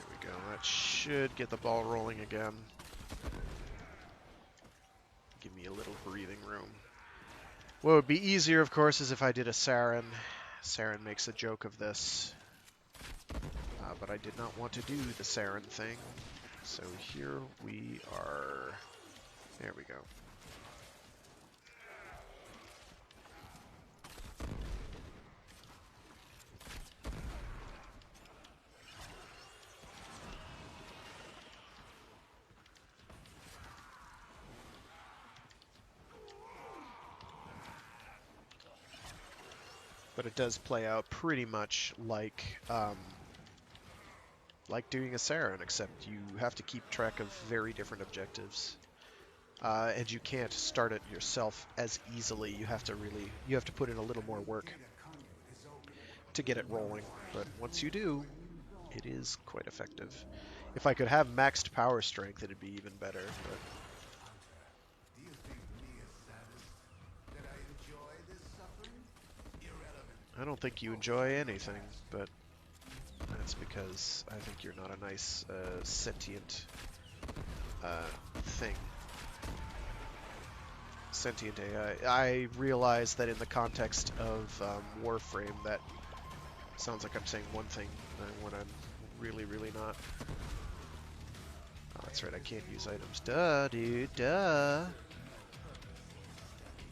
Speaker 1: we go. That should get the ball rolling again. Give me a little breathing room. What would be easier, of course, is if I did a Saren. Saren makes a joke of this. But I did not want to do the Saren thing. So here we are. There we go. But it does play out pretty much like doing a Saren, except you have to keep track of very different objectives. And you can't start it yourself as easily. You have to put in a little more work to get it rolling. But once you do, it is quite effective. If I could have maxed power strength, it'd be even better. But
Speaker 4: Do you think me a sadist? That I enjoy this suffering? Irrelevant.
Speaker 1: I don't think you enjoy anything, but that's because I think you're not a nice sentient thing. Sentient AI. I realize that in the context of Warframe, that sounds like I'm saying one thing when I'm really, really not. Oh, that's right, I can't use items. Duh, dude, duh.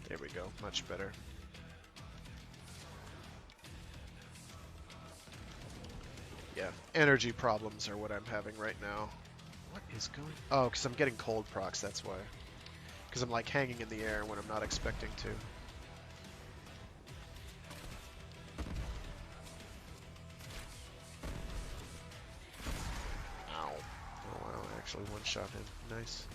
Speaker 1: There we go, much better. Yeah, energy problems are what I'm having right now. What is going... Oh, because I'm getting cold procs, that's why. Because I'm like hanging in the air when I'm not expecting to. Ow. Oh wow, I actually one-shot him. Nice.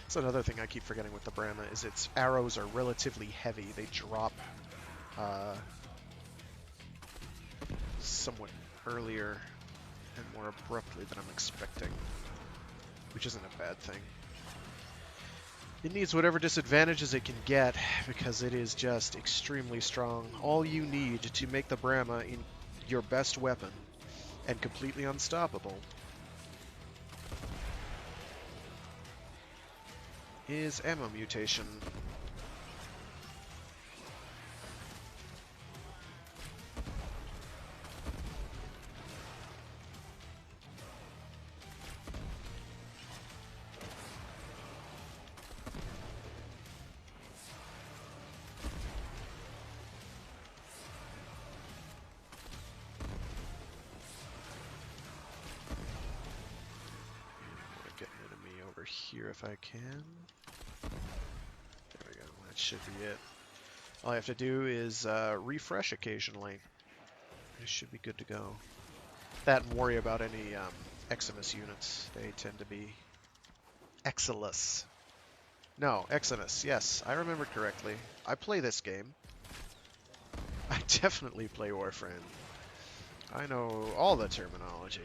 Speaker 1: That's another thing I keep forgetting with the Brahma, is its arrows are relatively heavy. They drop somewhat earlier and more abruptly than I'm expecting, which isn't a bad thing. It needs whatever disadvantages it can get, because it is just extremely strong. All you need to make the Brahma your best weapon and completely unstoppable is ammo mutation. I want to get an enemy over here if I can. There we go, that should be it. All I have to do is refresh occasionally. I should be good to go. That and worry about any Eximus units. They tend to be Exilus. No, Exodus. Yes, I remember correctly. I play this game. I definitely play Warframe. I know all the terminology.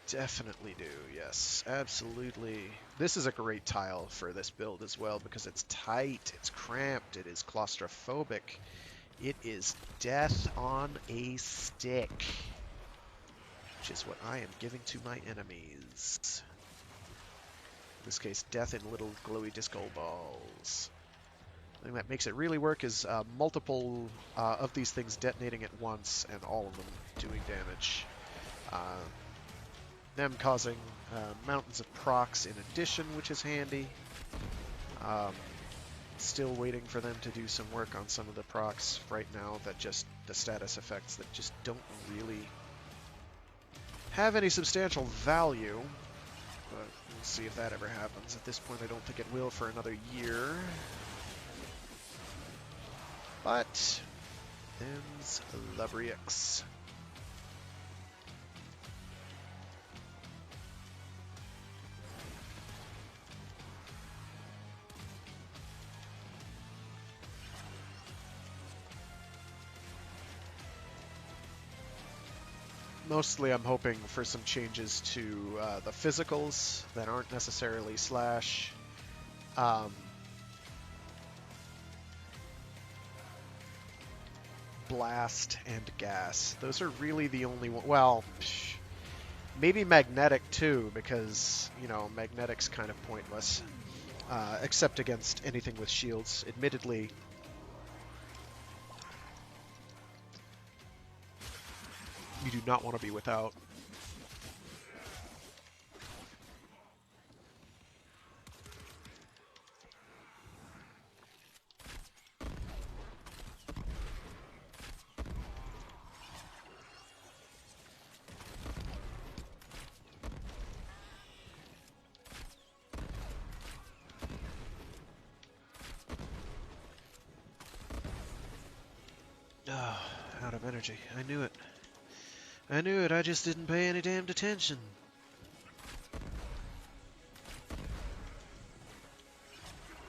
Speaker 1: Definitely do, yes. Absolutely. This is a great tile for this build as well because it's tight, it's cramped, it is claustrophobic. It is death on a stick, which is what I am giving to my enemies. In this case, death in little glowy disco balls. The thing that makes it really work is multiple of these things detonating at once and all of them doing damage. Them causing mountains of procs in addition, which is handy. Still waiting for them to do some work on some of the procs right now that just, the status effects that just don't really have any substantial value. But we'll see if that ever happens. At this point, I don't think it will for another year. But, them's Lubrics. Mostly I'm hoping for some changes to the physicals that aren't necessarily slash. Blast and gas. Those are really the only one. Well, maybe magnetic too, because, you know, magnetic's kind of pointless. Except against anything with shields. Admittedly, you do not want to be without. Oh, out of energy. I knew it. I knew it. I just didn't pay any damned attention.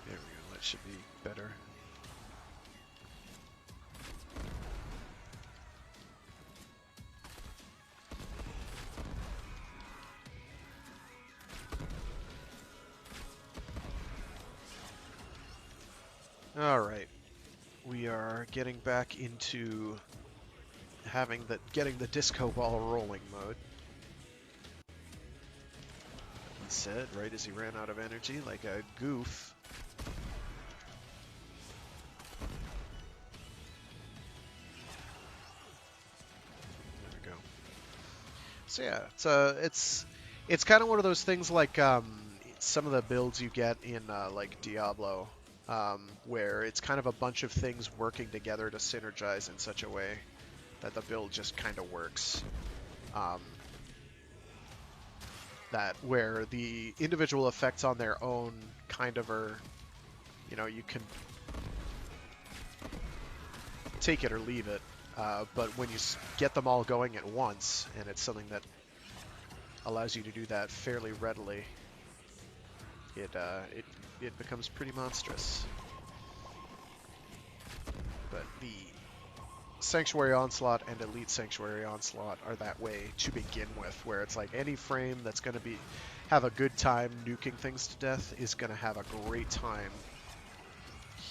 Speaker 1: There we go. That should be better. Alright. We are getting back into getting the disco ball rolling mode. He said, right as he ran out of energy, like a goof. There we go. So yeah, it's kind of one of those things like some of the builds you get in like Diablo, where it's kind of a bunch of things working together to synergize in such a way that the build just kind of works. That where the individual effects on their own kind of are, you can take it or leave it, but when you get them all going at once, and it's something that allows you to do that fairly readily, it becomes pretty monstrous. But the Sanctuary Onslaught and Elite Sanctuary Onslaught are that way to begin with, where it's like any frame that's going to have a good time nuking things to death is going to have a great time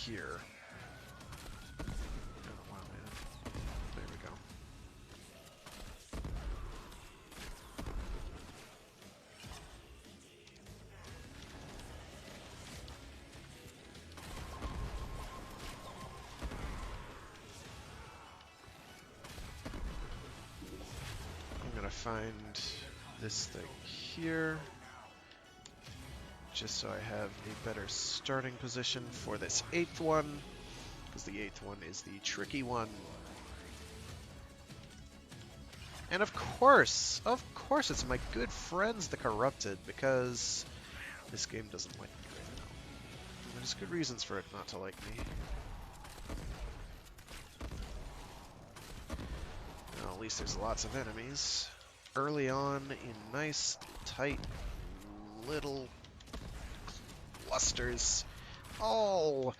Speaker 1: here. Oh, wow, man. There we go. Find this thing here, just so I have a better starting position for this 8th one, because the 8th one is the tricky one. And of course, it's my good friends, the Corrupted, because this game doesn't like me right now. And there's good reasons for it not to like me. Well, at least there's lots of enemies. Early on in nice, tight, little clusters, all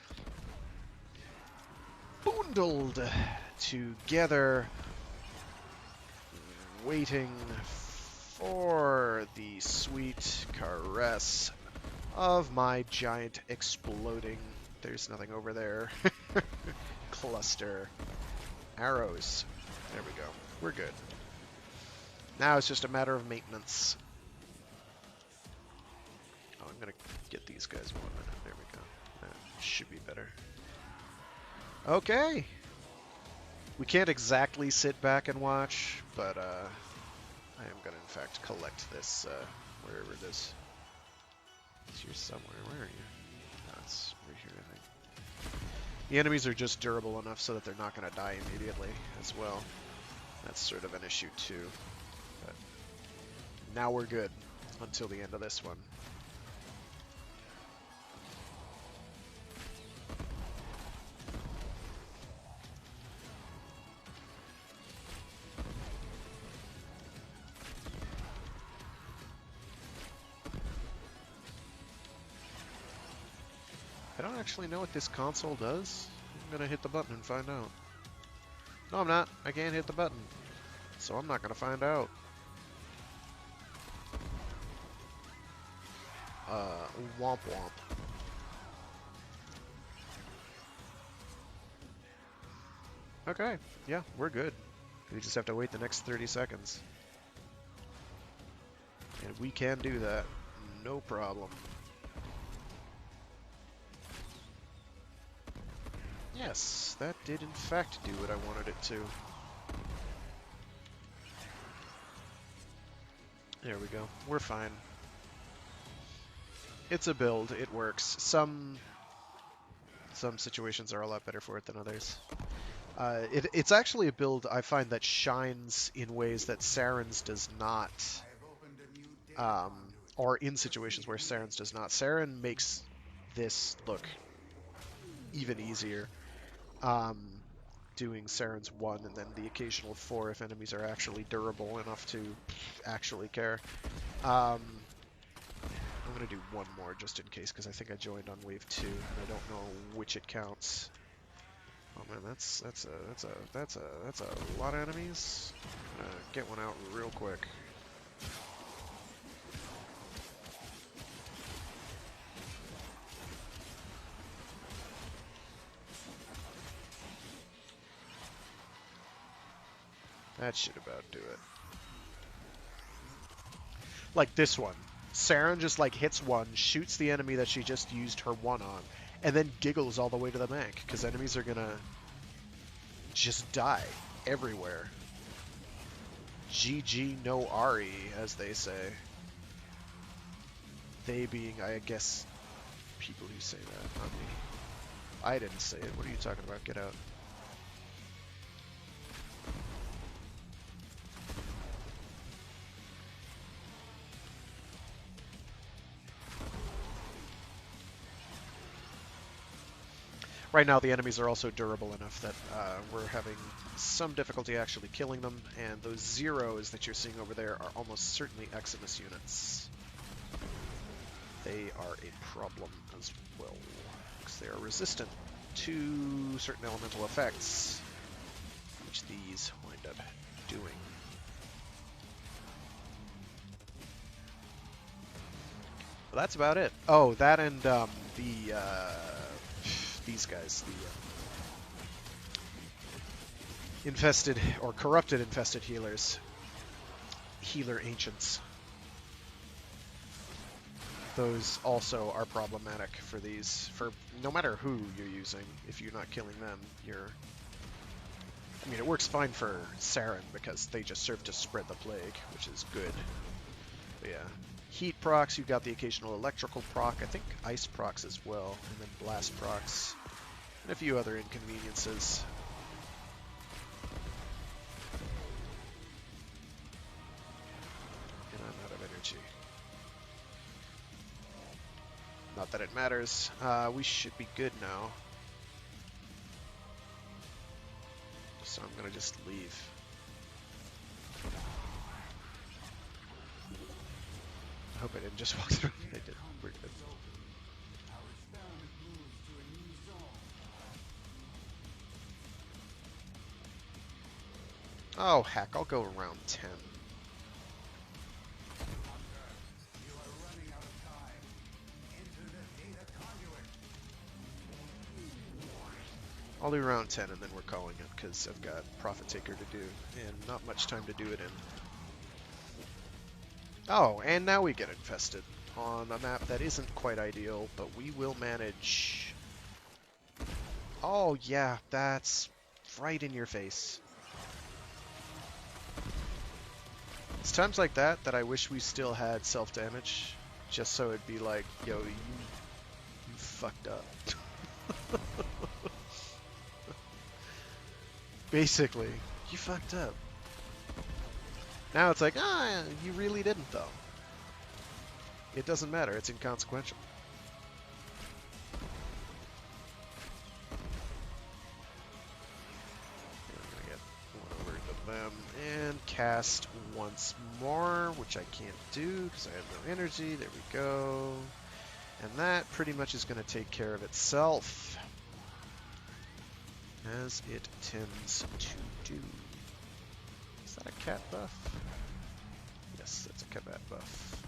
Speaker 1: bundled together, waiting for the sweet caress of my giant exploding, there's nothing over there, cluster arrows. There we go. We're good. Now it's just a matter of maintenance. Oh, I'm gonna get these guys 1 minute. There we go. That should be better. Okay. We can't exactly sit back and watch, but I am gonna in fact collect this wherever it is. It's here somewhere. Where are you? Oh, it's right here, I think. The enemies are just durable enough so that they're not gonna die immediately as well. That's sort of an issue too. But now we're good until the end of this one. I don't actually know what this console does. I'm gonna hit the button and find out. No, I'm not. I can't hit the button. So I'm not gonna find out. Womp womp. Okay, yeah, we're good. We just have to wait the next 30 seconds. And we can do that. No problem. Yes, that did in fact do what I wanted it to. There we go. We're fine. It's a build. It works. Some situations are a lot better for it than others. It's actually a build I find that shines in ways that Saren's does not, or in situations where Saren's does not. Saren makes this look even easier. doing Saren's 1 and then the occasional 4 if enemies are actually durable enough to actually care. I'm going to do one more just in case, because I think I joined on wave 2 and I don't know which it counts. Oh man, that's a lot of enemies. I'm gonna get one out real quick. That should about do it. Like this one. Saren just like hits one, shoots the enemy that she just used her 1 on, and then giggles all the way to the bank, because enemies are gonna just die everywhere. GG no Ari, as they say. They being, I guess, people who say that, not me. I didn't say it. What are you talking about? Get out. Right now, the enemies are also durable enough that we're having some difficulty actually killing them, and those zeros that you're seeing over there are almost certainly Eximus units. They are a problem as well, because they are resistant to certain elemental effects, which these wind up doing. Well, that's about it. Oh, that and these guys, the infested or corrupted infested healers, healer ancients. Those also are problematic for these, for no matter who you're using. If you're not killing them, I mean, it works fine for Saren because they just serve to spread the plague, which is good. But yeah. Heat procs, you've got the occasional electrical proc, I think ice procs as well, and then blast procs, and a few other inconveniences. And I'm out of energy. Not that it matters. We should be good now. So I'm gonna just leave. I hope I didn't just walk through. I did. We're good. Oh heck, I'll go around 10. I'll do round 10 and then we're calling it, because I've got Prophet Taker to do, and not much time to do it in. Oh, and now we get infested on a map that isn't quite ideal, but we will manage. Oh yeah, that's right in your face. It's times like that that I wish we still had self-damage, just so it'd be like, yo, you fucked up. Basically, you fucked up. Now it's like, ah, you really didn't though. It doesn't matter, it's inconsequential. I'm gonna get one over to them and cast once more, which I can't do because I have no energy. There we go. And that pretty much is going to take care of itself, as it tends to do. Is that a cat buff? Yes, that's a cat buff.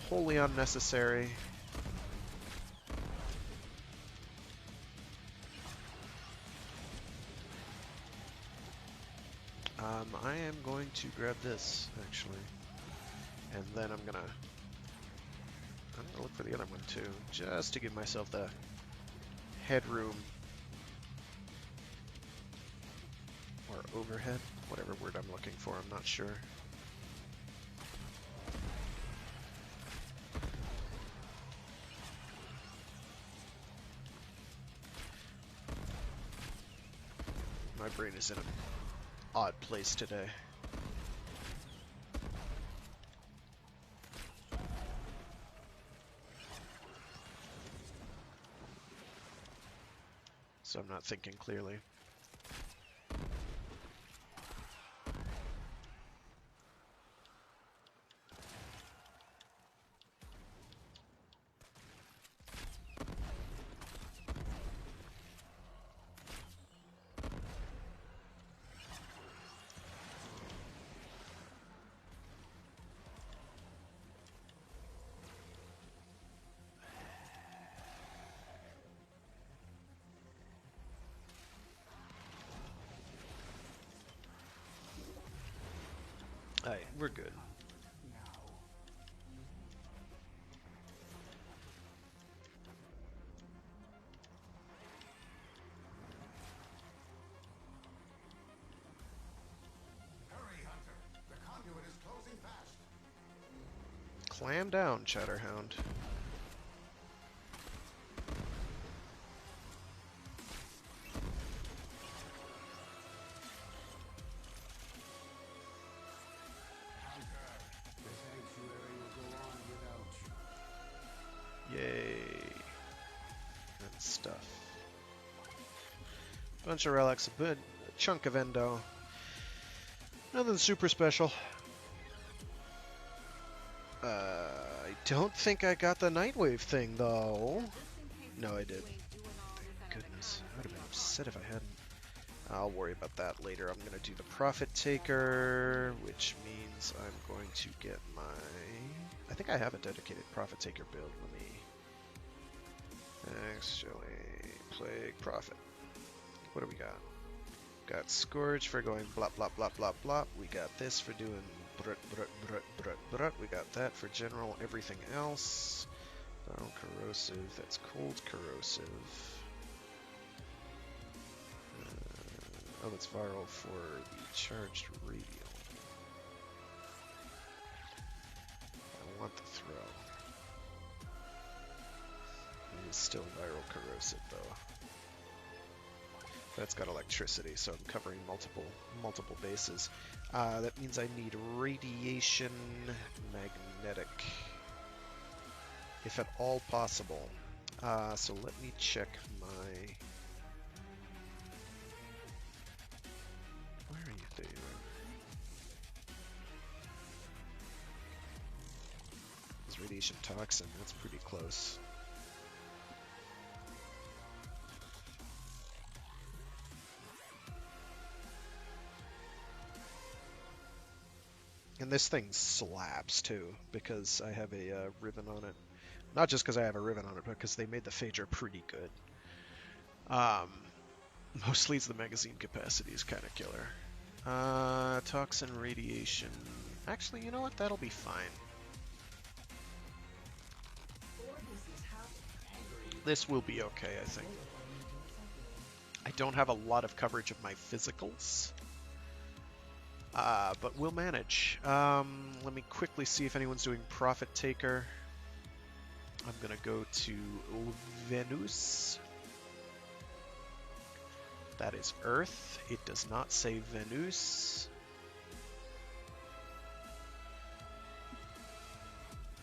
Speaker 1: Wholly unnecessary. I am going to grab this, actually. And then I'm gonna look for the other one too, just to give myself the headroom. Or overhead, whatever word I'm looking for, I'm not sure. My brain is in an odd place today. so I'm not thinking clearly. Alright, we're good.
Speaker 4: Hurry, Hunter. The conduit is closing fast.
Speaker 1: Clam down, Chatterhound.
Speaker 4: Hunter, the sanctuary will go on without you.
Speaker 1: Yay. And stuff. Bunch of relics, a chunk of endo. Nothing super special. I don't think I got the Nightwave thing, though. No, I did. Thank goodness. I would have been upset if I hadn't. I'll worry about that later. I'm going to do the Profit Taker, which means I'm going to get my... I think I have a dedicated Profit Taker build. Let me... Actually, Plague Profit. What do we got? Got Scourge for going blah blah blah blah blah. We got this for doing brut brut brut brut brut. We got that for general everything else. Viral corrosive. That's cold corrosive. Oh, that's viral for the charged radial. I want the throw. It is still viral corrosive though. That's got electricity, so I'm covering multiple bases. That means I need radiation magnetic, if at all possible. So let me check my... Where are you, Theo? This radiation toxin, that's pretty close. And this thing slaps too, because I have a ribbon on it. Not just because I have a ribbon on it, but because they made the Phaedra pretty good. Mostly it's the magazine capacity is kind of killer. Toxin radiation. Actually, you know what? That'll be fine. This will be okay, I think. I don't have a lot of coverage of my physicals. But we'll manage. Let me quickly see if anyone's doing Profit Taker. I'm gonna go to Venus. That is Earth. It does not say Venus.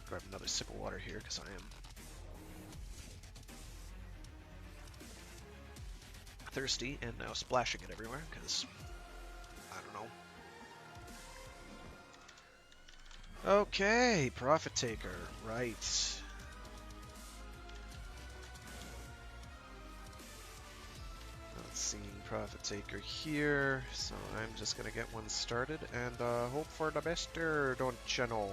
Speaker 1: Grab another sip of water here, because I am thirsty and now splashing it everywhere, because I don't know. Okay, Profit Taker, right. Not seeing Profit Taker here, so I'm just gonna get one started and hope for the best there, don't you know?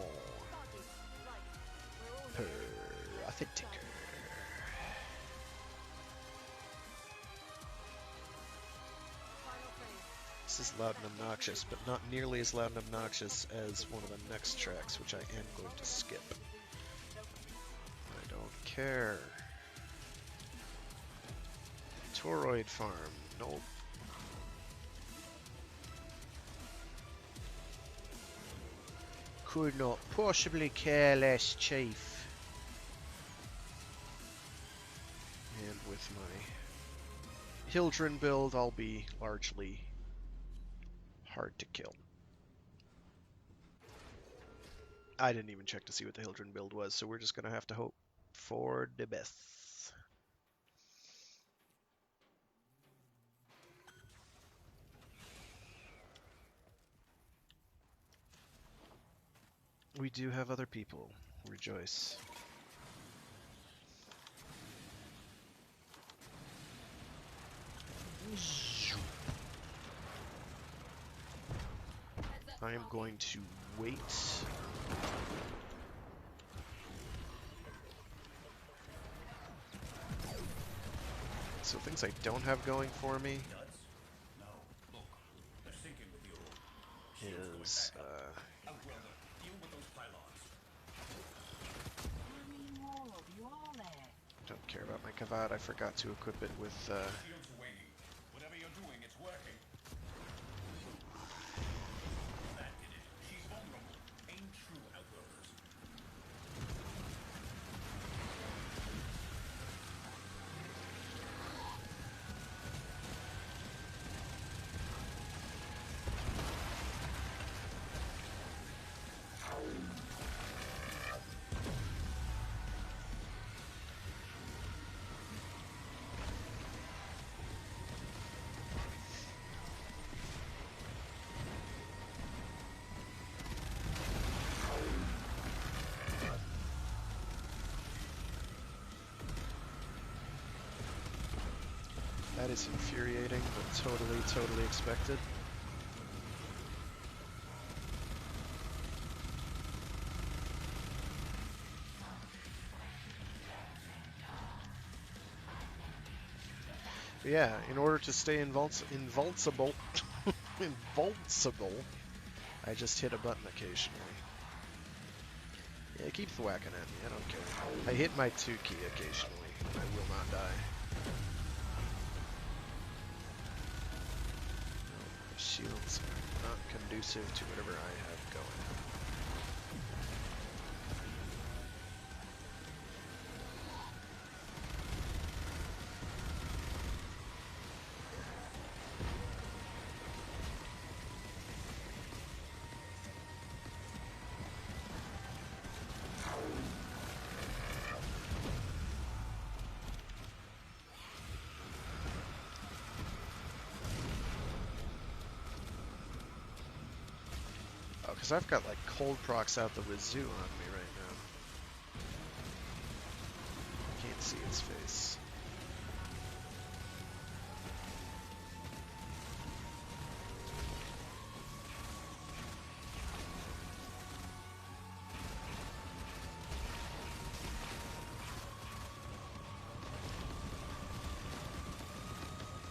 Speaker 1: Profit Taker. This is loud and obnoxious, but not nearly as loud and obnoxious as one of the next tracks, which I am going to skip. I don't care. Toroid Farm, nope. Could not possibly care less, Chief. And with my Hildren build, I'll be largely hard to kill. I didn't even check to see what the Hildren build was, so we're just going to have to hope for the best. We do have other people. Rejoice. I am going to wait. So things I don't have going for me is don't care about my Kavad. I forgot to equip it with
Speaker 5: Whatever you're doing, it's working. That did it. She's vulnerable. Ain't true, Outworkers.
Speaker 1: that is infuriating, but totally expected. But yeah, in order to stay invincible, I just hit a button occasionally. Yeah, it keeps whacking at me, I don't care. I hit my 2 key occasionally, and I will not die. No, shields are not conducive to whatever I have going. Because I've got like cold procs out the wazoo on me right now. Can't see its face.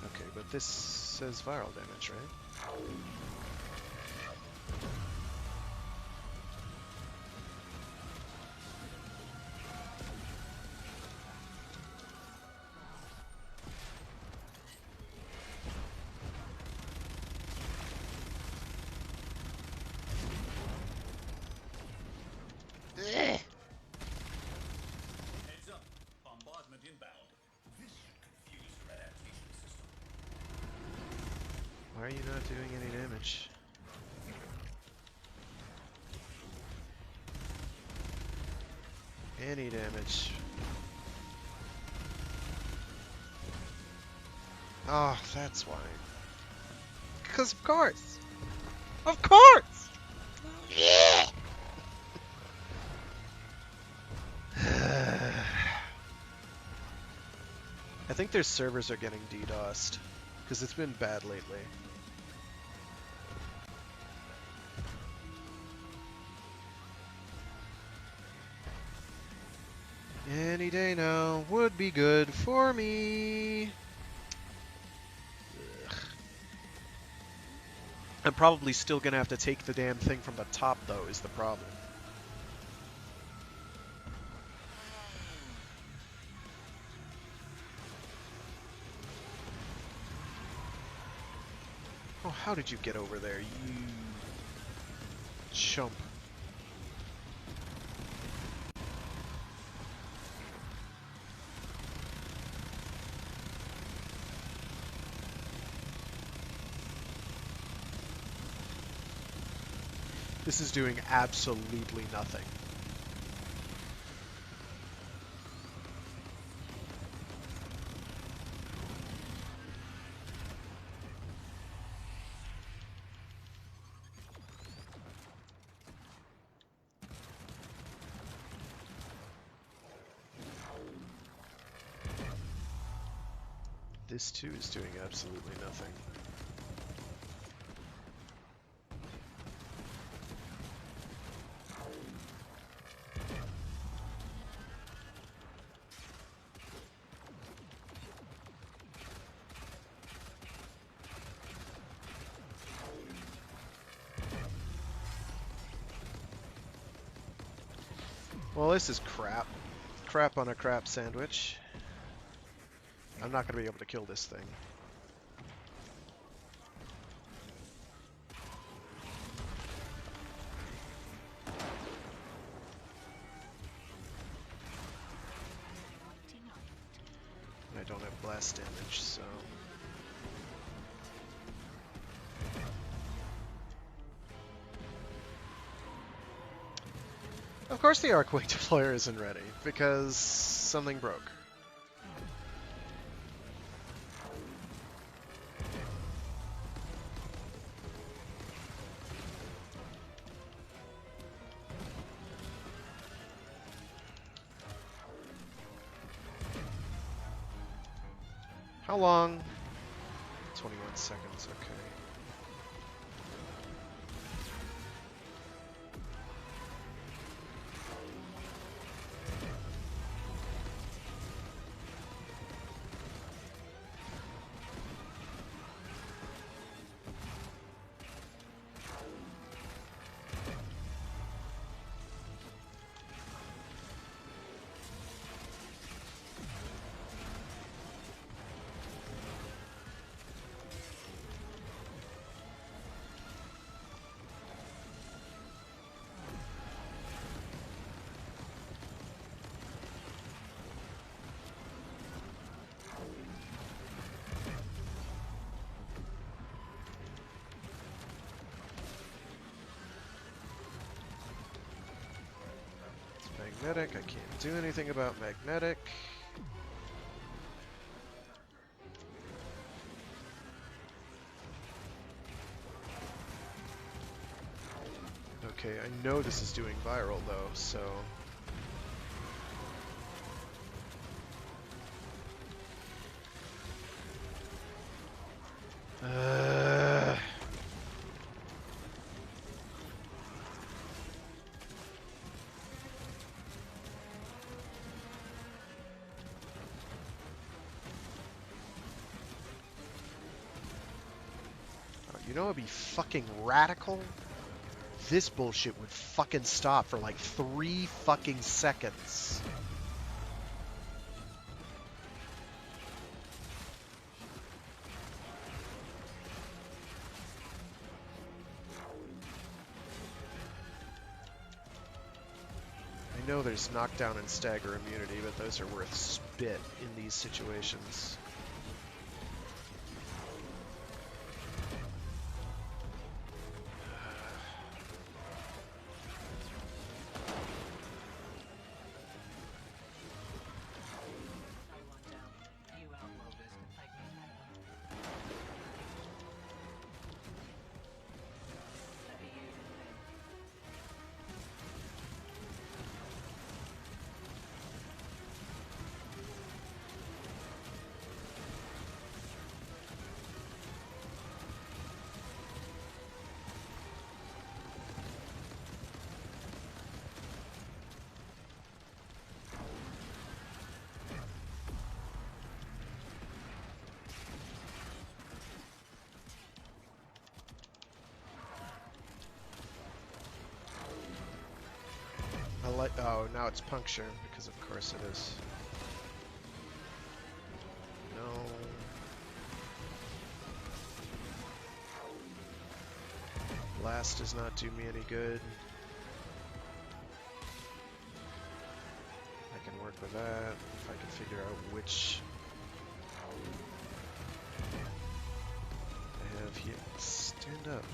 Speaker 1: Okay, but this says viral damage, right?
Speaker 5: Heads up. Bombardment inbound. This should confuse your adaptation system.
Speaker 1: Why are you not doing any damage? Any damage. Oh, that's why. Because of course! Of course! Yeah! I think their servers are getting DDoSed, because it's been bad lately. Any day now would be good for me. Ugh. I'm probably still gonna have to take the damn thing from the top, though, is the problem. Oh, how did you get over there, you chump? This is doing absolutely nothing. This too is doing absolutely nothing. Well, this is crap. Crap on a crap sandwich. I'm not going to be able to kill this thing. I don't have blast damage, so... Of course the Arcwing deployer isn't ready, because something broke. How long? 21 seconds, okay. Magnetic, I can't do anything about magnetic. Okay, I know this is doing viral though, so... You know what would be fucking radical? This bullshit would fucking stop for like 3 fucking seconds. I know there's knockdown and stagger immunity, but those are worth spit in these situations. Oh, now it's puncture, because of course it is. No. Blast does not do me any good. I can work with that, if I can figure out which... I have here. Stand up.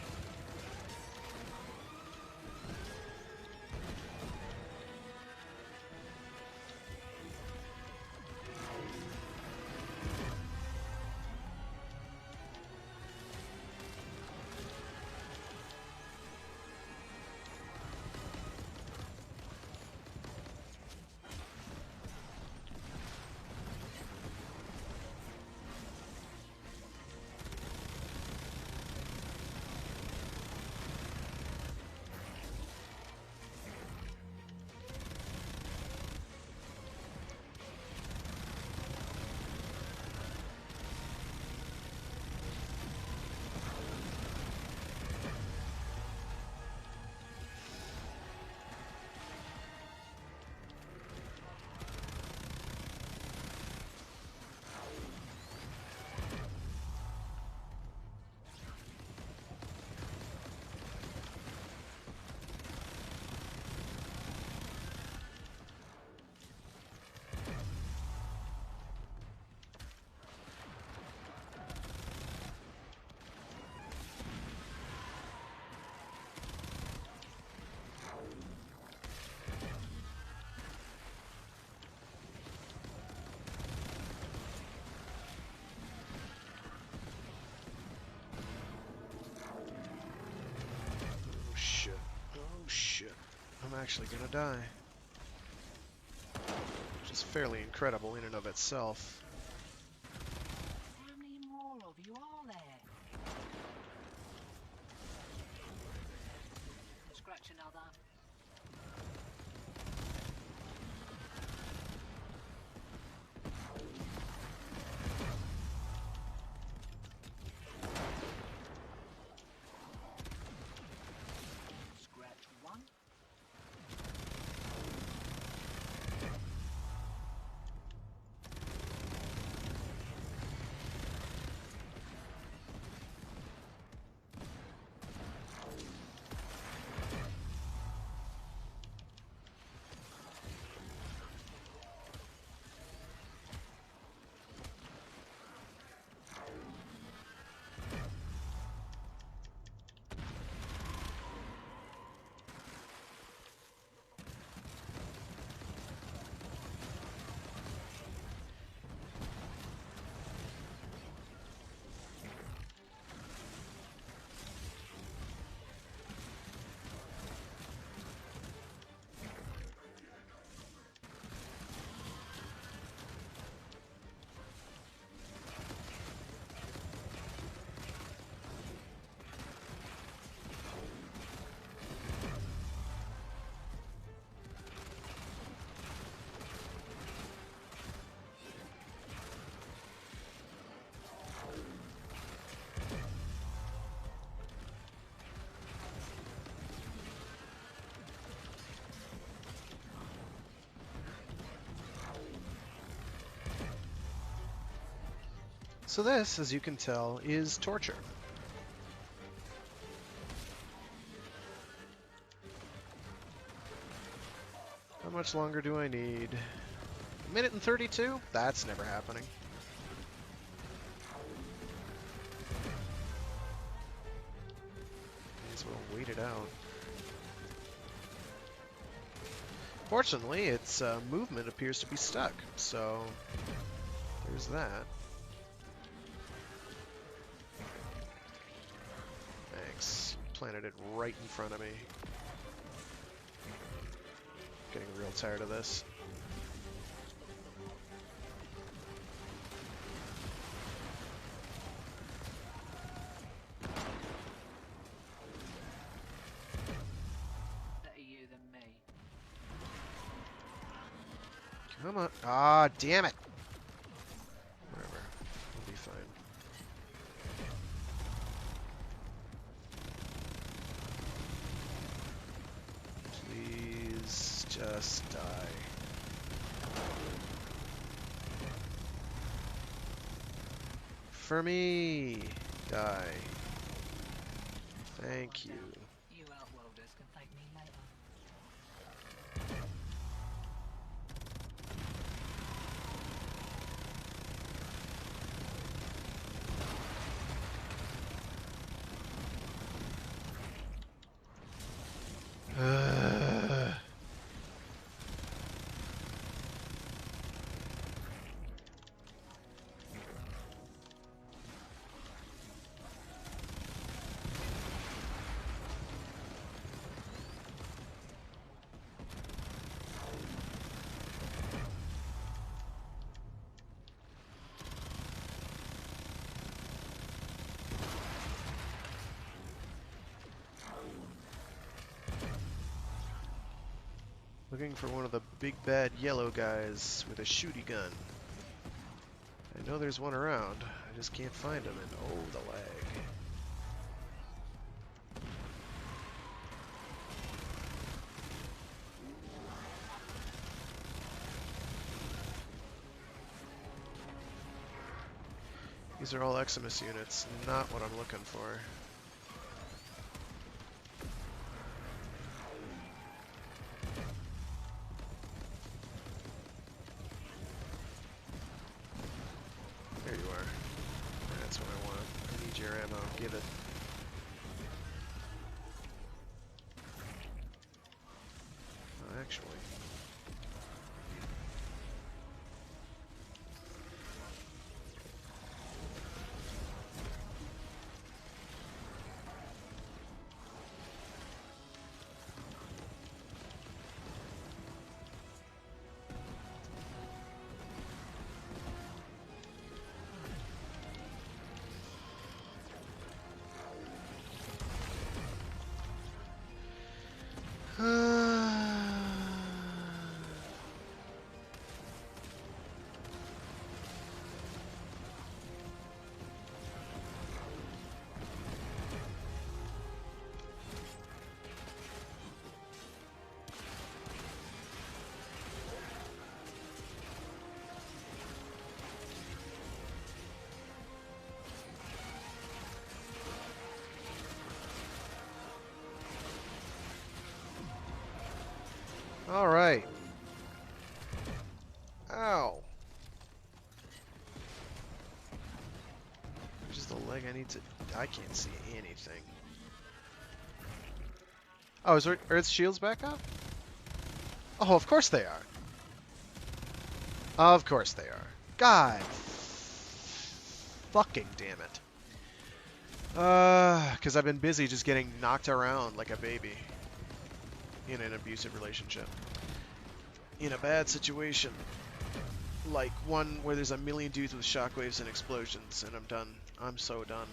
Speaker 1: actually gonna die. Which is fairly incredible in and of itself.
Speaker 3: How many more of you are there? Scratch another. Scratch one.
Speaker 1: So this, as you can tell, is torture. How much longer do I need? A minute and 32? That's never happening. May as well wait it out. Fortunately, its movement appears to be stuck, so there's that. Thanks. Planted it right in front of me. Getting real tired of this.
Speaker 3: Better you than me.
Speaker 1: Come on. Ah, damn it. Whatever. We'll be fine. Please just die. For me, die. Thank you.
Speaker 3: You outworlders can thank me later.
Speaker 1: Looking for one of the big bad yellow guys with a shooty gun. I know there's one around. I just can't find him, and oh, the lag. These are all Eximus units, not what I'm looking for. There you are. That's what I want. I need your ammo. Give it. Oh, actually. Alright. Ow. Which is the leg I need to... I can't see anything. Oh, is Earth's shields back up? Oh, of course they are. Of course they are. God fucking damn it. Because I've been busy just getting knocked around like a baby in an abusive relationship. In a bad situation. Like one where there's a million dudes with shockwaves and explosions, and I'm done. I'm so done.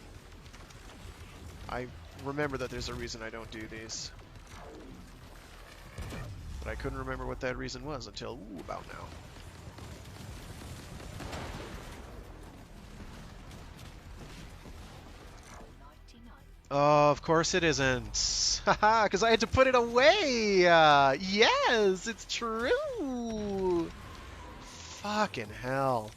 Speaker 1: I remember that there's a reason I don't do these. But I couldn't remember what that reason was until, ooh, about now. Oh, of course it isn't. Haha, because I had to put it away. Yes, it's true. Fucking hell.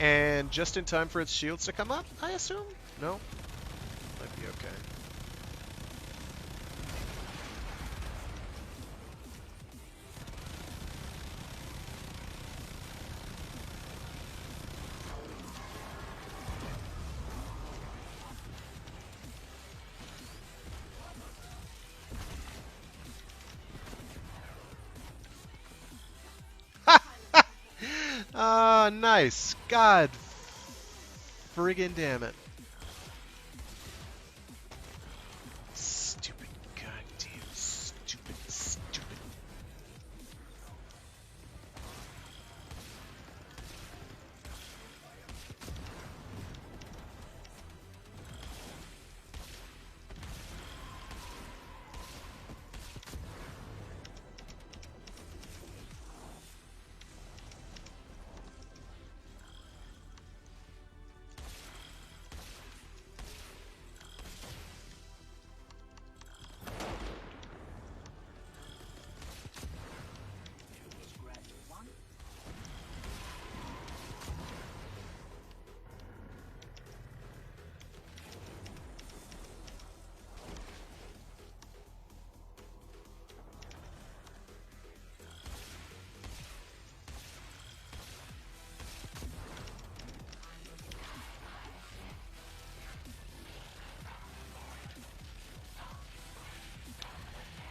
Speaker 1: And just in time for its shields to come up, I assume? No? Might be okay. Ah, nice. God friggin' damn it. Stupid, goddamn, stupid, stupid.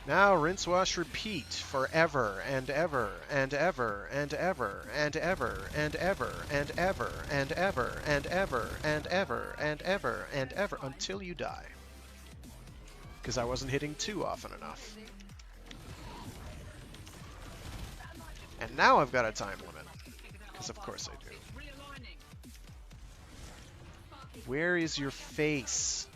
Speaker 1: Now rinse, wash, repeat forever and ever and ever and ever and ever and ever and ever and ever and ever and ever and ever and ever until you die. Because I wasn't hitting too often enough. And now I've got a time limit. Because of course I do. Where is your face?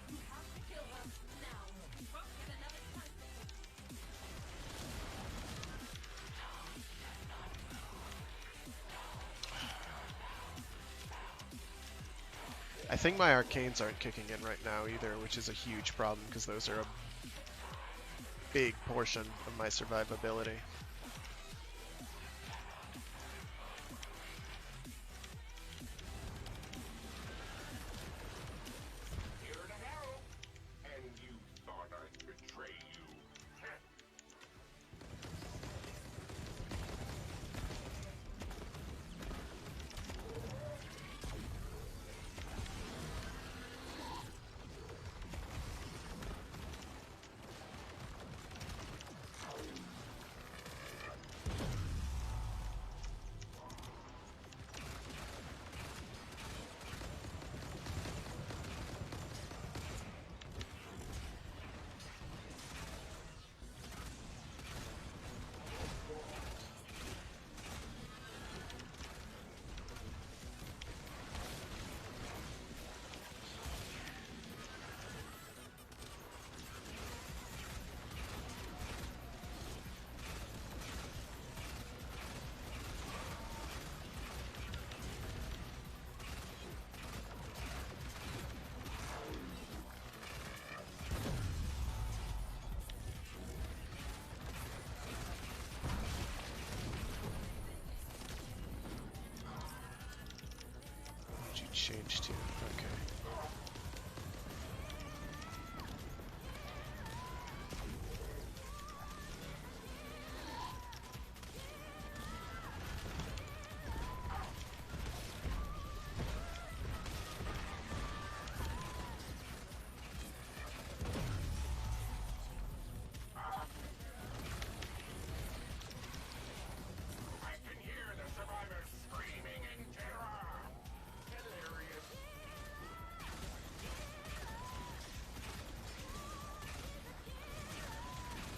Speaker 1: I think my arcanes aren't kicking in right now either, which is a huge problem because those are a big portion of my survivability. Exchange 2. Okay.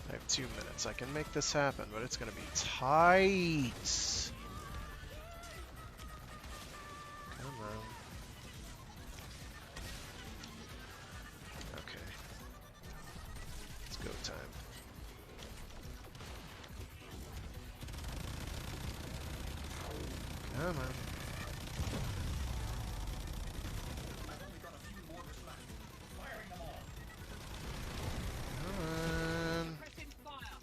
Speaker 1: I have 2 minutes. I can make this happen, but it's going to be tight. Come on. Okay. It's go time. Come on.
Speaker 5: I've only got a few mortars left. Firing them all.
Speaker 1: Come on.
Speaker 3: Pressing fire.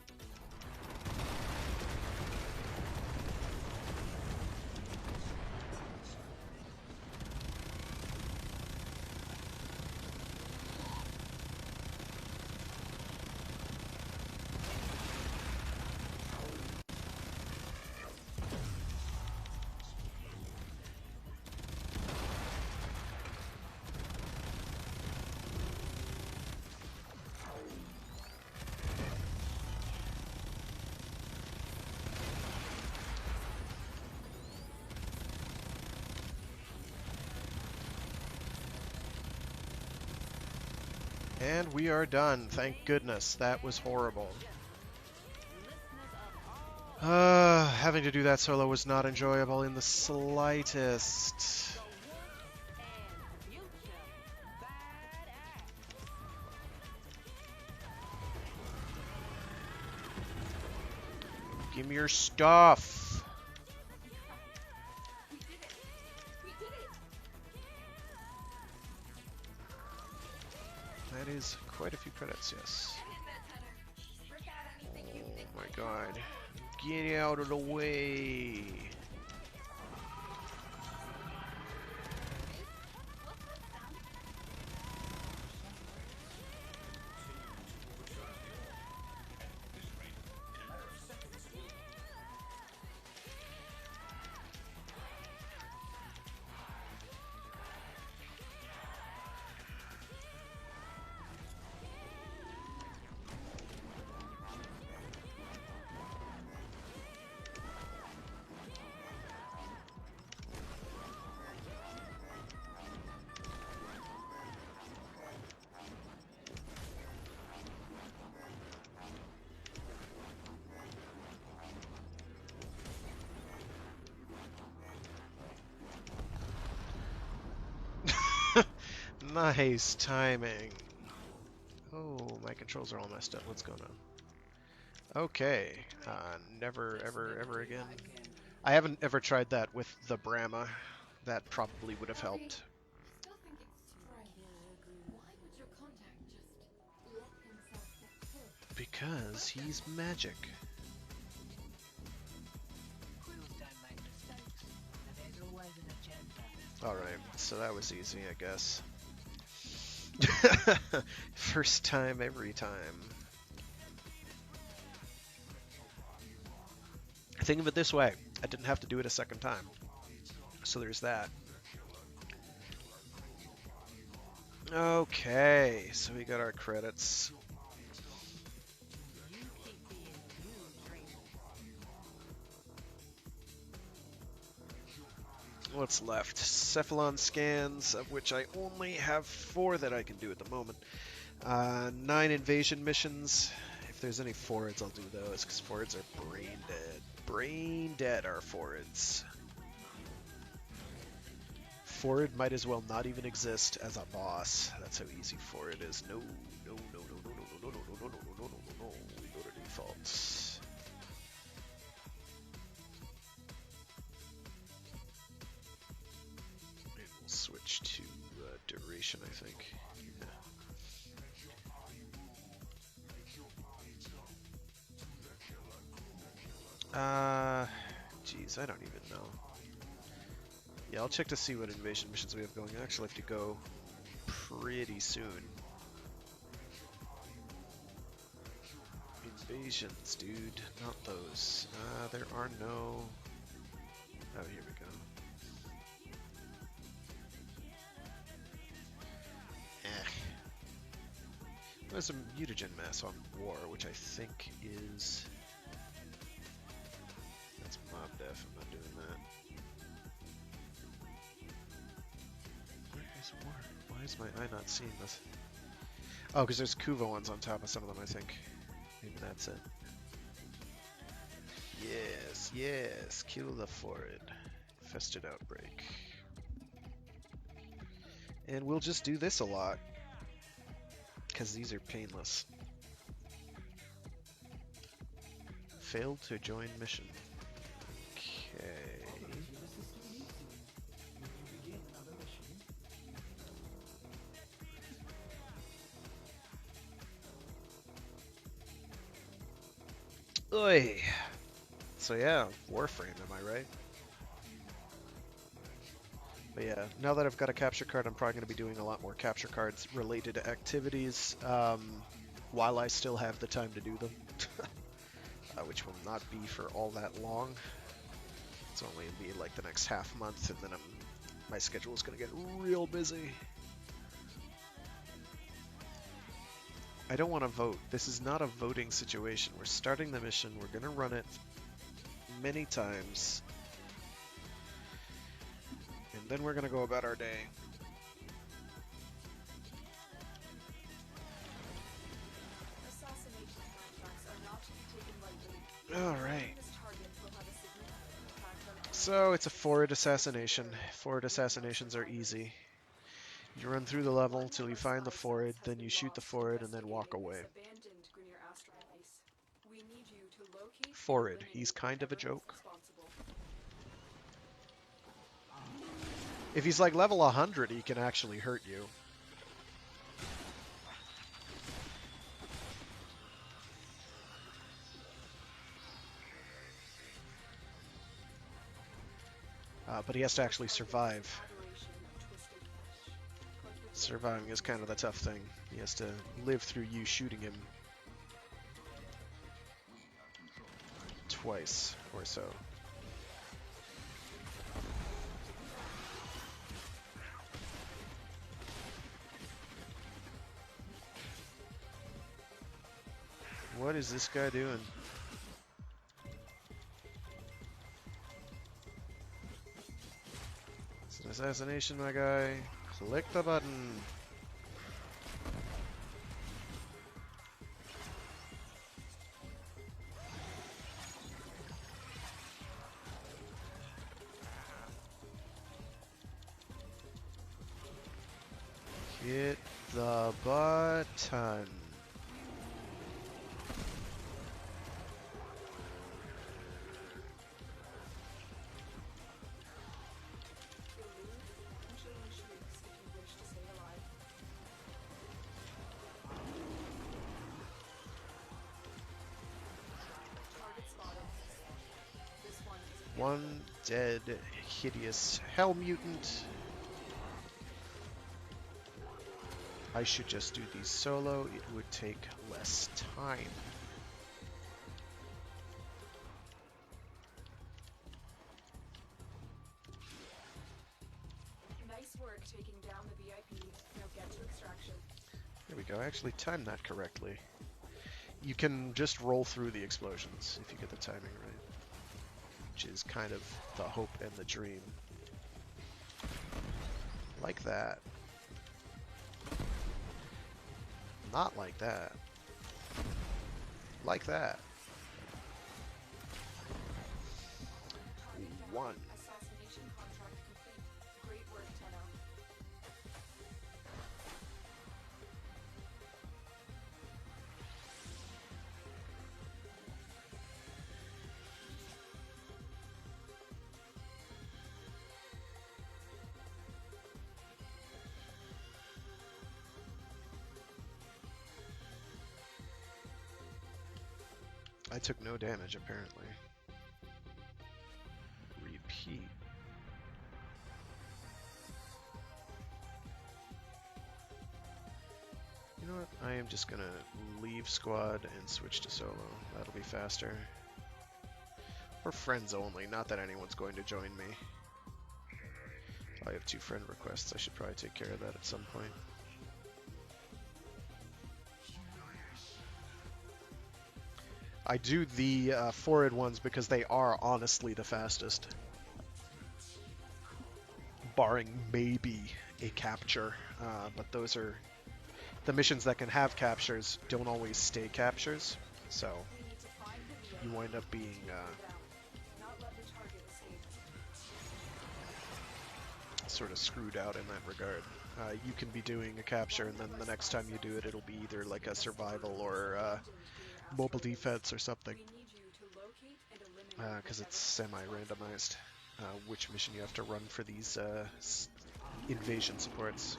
Speaker 1: And we are done. Thank goodness. That was horrible. Having to do that solo was not enjoyable in the slightest. Give me your stuff.
Speaker 2: We did it! We did it!
Speaker 1: That is quite a few credits, yes.
Speaker 2: Break out anything you think
Speaker 1: Oh my
Speaker 2: might
Speaker 1: god. Get out of the way.
Speaker 2: What's that sound?
Speaker 5: At this rate, in a matter of seconds, it will.
Speaker 1: Nice timing. Oh, my controls are all messed up. What's going on? Okay. Never, ever again. I haven't ever tried that with the Brahma. That probably would have helped.
Speaker 2: Still think it's too bright. Why would your contact just let himself get killed?
Speaker 1: Because he's magic.
Speaker 3: Crews don't make mistakes, and there's always an agenda.
Speaker 1: Alright, so that was easy, I guess. First time, every time. Think of it this way. I didn't have to do it a second time. So there's that. Okay, so we got our credits.
Speaker 3: You keep being you, dreamer.
Speaker 1: What's left? Cephalon scans, of which I only have 4 that I can do at the moment. 9 invasion missions. If there's any forwards, I'll do those, because forwards are brain dead. Brain dead are forwards. Forward might as well not even exist as a boss. That's how easy forward is. No, no, no, no, no, no, no, no, no, no, no, no, no, no, no. We go to defaults. And we'll switch to duration, I think. Geez, I don't even know. Yeah, I'll check to see what invasion missions we have going. I actually have to go pretty soon. Invasions, dude. Not those. There are no... Oh, here we go. There's a mutagen mass on war, which I think is... That's mob def, I'm not doing that. Where is war? Why is my eye not seeing this? Oh, because there's Kuva ones on top of some of them, I think. Maybe that's it. Yes, yes, kill the foreign. Infested outbreak. And we'll just do this a lot. Because these are painless. Failed to join mission. Okay. Oi! So yeah, Warframe, am I right? But yeah, now that I've got a capture card, I'm probably going to be doing a lot more capture cards related activities while I still have the time to do them. Which will not be for all that long. It's only be like the next half month, and then my schedule is going to get real busy. I don't want to vote. This is not a voting situation. We're starting the mission. We're going to run it many times. And then we're going to go about our day.
Speaker 2: Assassination contracts are not to be taken lightly.
Speaker 1: Alright.
Speaker 2: This target will have a significant impact on enemy.
Speaker 1: So it's a forward assassination. Forward assassinations are easy. You run through the level till you find the forward, then you shoot the forward, and then walk away.
Speaker 2: Abandoned Grineer Astral base. We need you to locate and
Speaker 1: Forward.
Speaker 2: eliminate
Speaker 1: He's kind of a
Speaker 2: whoever is
Speaker 1: joke.
Speaker 2: responsible.
Speaker 1: If he's like level 100, he can actually hurt you. But he has to actually survive. Surviving is kind of the tough thing. He has to live through you shooting him twice or so. What is this guy doing? It's an assassination, my guy. Click the button. Hit the button. One dead, hideous hell mutant. I should just do these solo. It would take less time.
Speaker 2: Nice work taking down the VIP. Now get to extraction.
Speaker 1: There we go. I actually timed that correctly. You can just roll through the explosions if you get the timing right. Which is kind of the hope and the dream. Like that. Not like that. Like that. One.
Speaker 2: Assassination contract complete. Great work, Tenno.
Speaker 1: I took no damage, apparently. Repeat. know what? I am just gonna leave squad and switch to solo. That'll be faster. Or friends only, not that anyone's going to join me. I have 2 friend requests. I should probably take care of that at some point. I do the forward ones because they are honestly the fastest. Barring maybe a capture, but those are the missions that can have captures don't always stay captures, so
Speaker 2: We need to find the
Speaker 1: you
Speaker 2: vehicle,
Speaker 1: wind up being
Speaker 2: not let the target escape.
Speaker 1: sort of screwed out in that regard. You can be doing a capture, and then the next time you do it, it'll be either like a survival or mobile defense or something,
Speaker 2: We need you to locate and eliminate
Speaker 1: because it's
Speaker 2: whatever
Speaker 1: semi-randomized which mission you have to run for these invasion supports.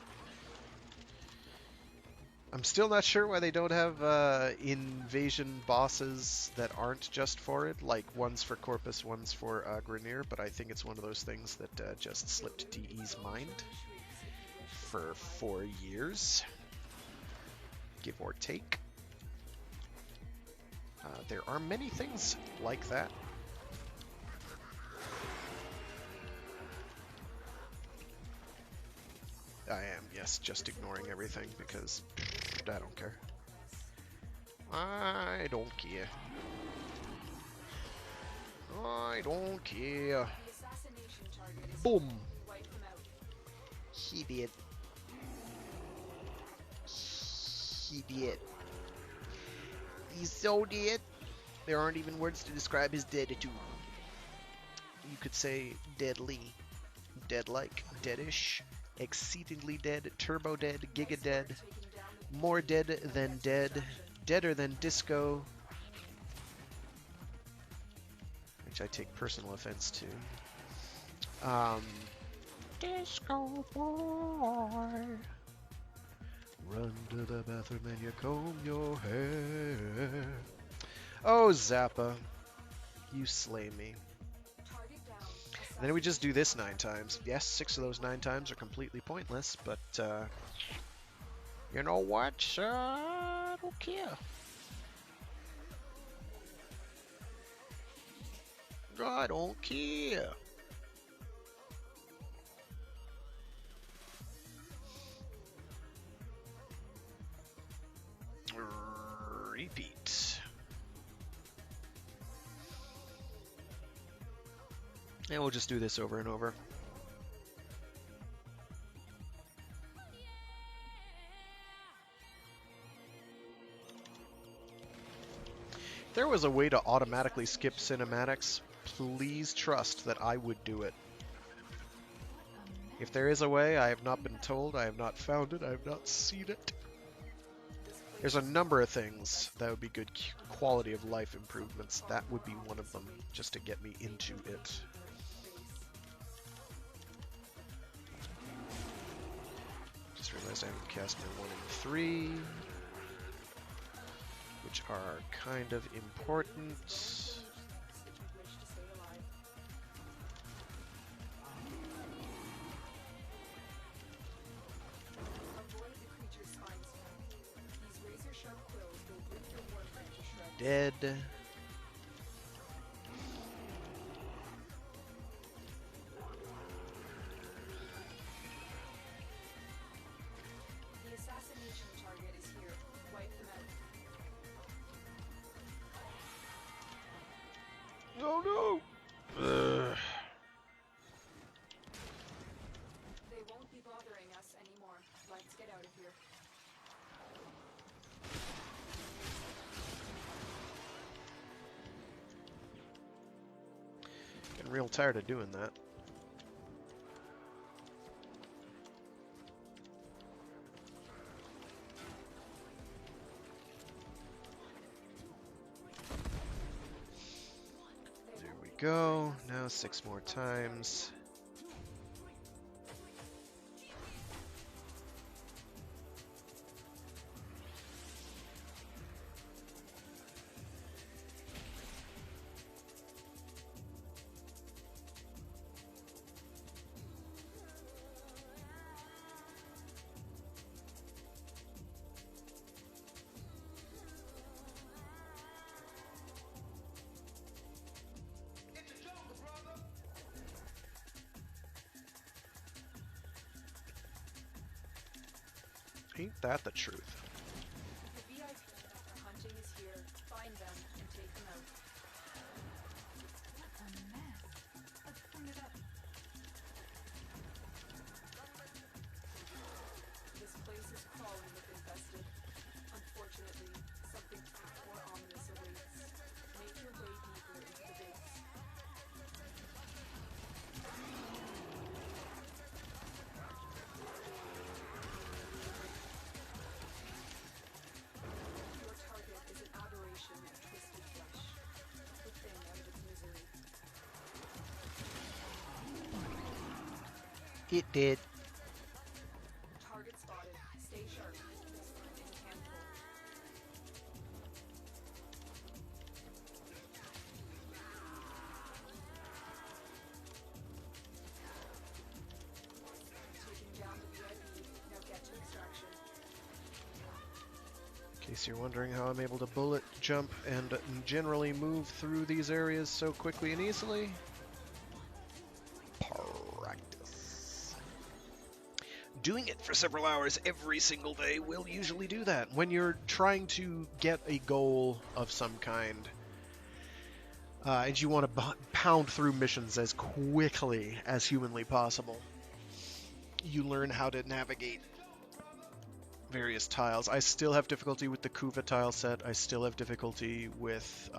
Speaker 1: I'm still not sure why they don't have invasion bosses that aren't just for it, like one's for Corpus, one's for Grenier, but I think it's one of those things that just slipped DE's mind for 4 years, give or take. There are many things like that. I am, yes, just ignoring everything because I don't care. I don't care. I don't care.
Speaker 2: The assassination target is
Speaker 1: Boom.
Speaker 2: wipe them out.
Speaker 1: He did. He did. He so did. There aren't even words to describe his deaditude. You could say deadly, dead-like, deadish, exceedingly dead, turbo dead, giga dead,
Speaker 2: Taking down the
Speaker 1: more dead than dead, deader than disco, which I take personal offense to. Disco boy, run to the bathroom and you comb your hair. Oh, Zappa, you slay me.
Speaker 2: target down.
Speaker 1: And then we just do this 9 times. Yes, 6 of those 9 times are completely pointless, but you know what? I don't care. I don't care. Repeat. And we'll just do this over and over. If there was a way to automatically skip cinematics, please trust that I would do it. If there is a way, I have not been told, I have not found it, I have not seen it. There's a number of things that would be good quality of life improvements. That would be one of them, just to get me into it. Just realized I haven't cast my 1 and 3, which are kind of important.
Speaker 2: Avoid the creature's spines. These razor-sharp quills will rip your warframe to shreds.
Speaker 1: Dead.
Speaker 2: The assassination target is here. Wipe them out.
Speaker 1: Oh no!
Speaker 2: They won't be bothering us anymore. Let's get out of here.
Speaker 1: Getting real tired of doing that. There we go. Now 6 more times. Ain't that the truth?
Speaker 2: The VIP hunting is here. Find them and take them out.
Speaker 3: What a mess. Let's clean it up.
Speaker 2: This place is crawling with infested. Unfortunately, something more ominous awaits. Make your way deeper into the base. Your target is an aberration of twisted flesh. The thing out of its misery.
Speaker 1: It did.
Speaker 2: Target spotted. Stay sharp. This one is a handful. Taking down the VIP. Now get to extraction.
Speaker 1: In case you're wondering how I'm able to bullet, jump, and generally move through these areas so quickly and easily. Practice. Doing it for several hours every single day will usually do that. When you're trying to get a goal of some kind, and you want to pound through missions as quickly as humanly possible, you learn how to navigate various tiles. I still have difficulty with the Kuva tile set. I still have difficulty with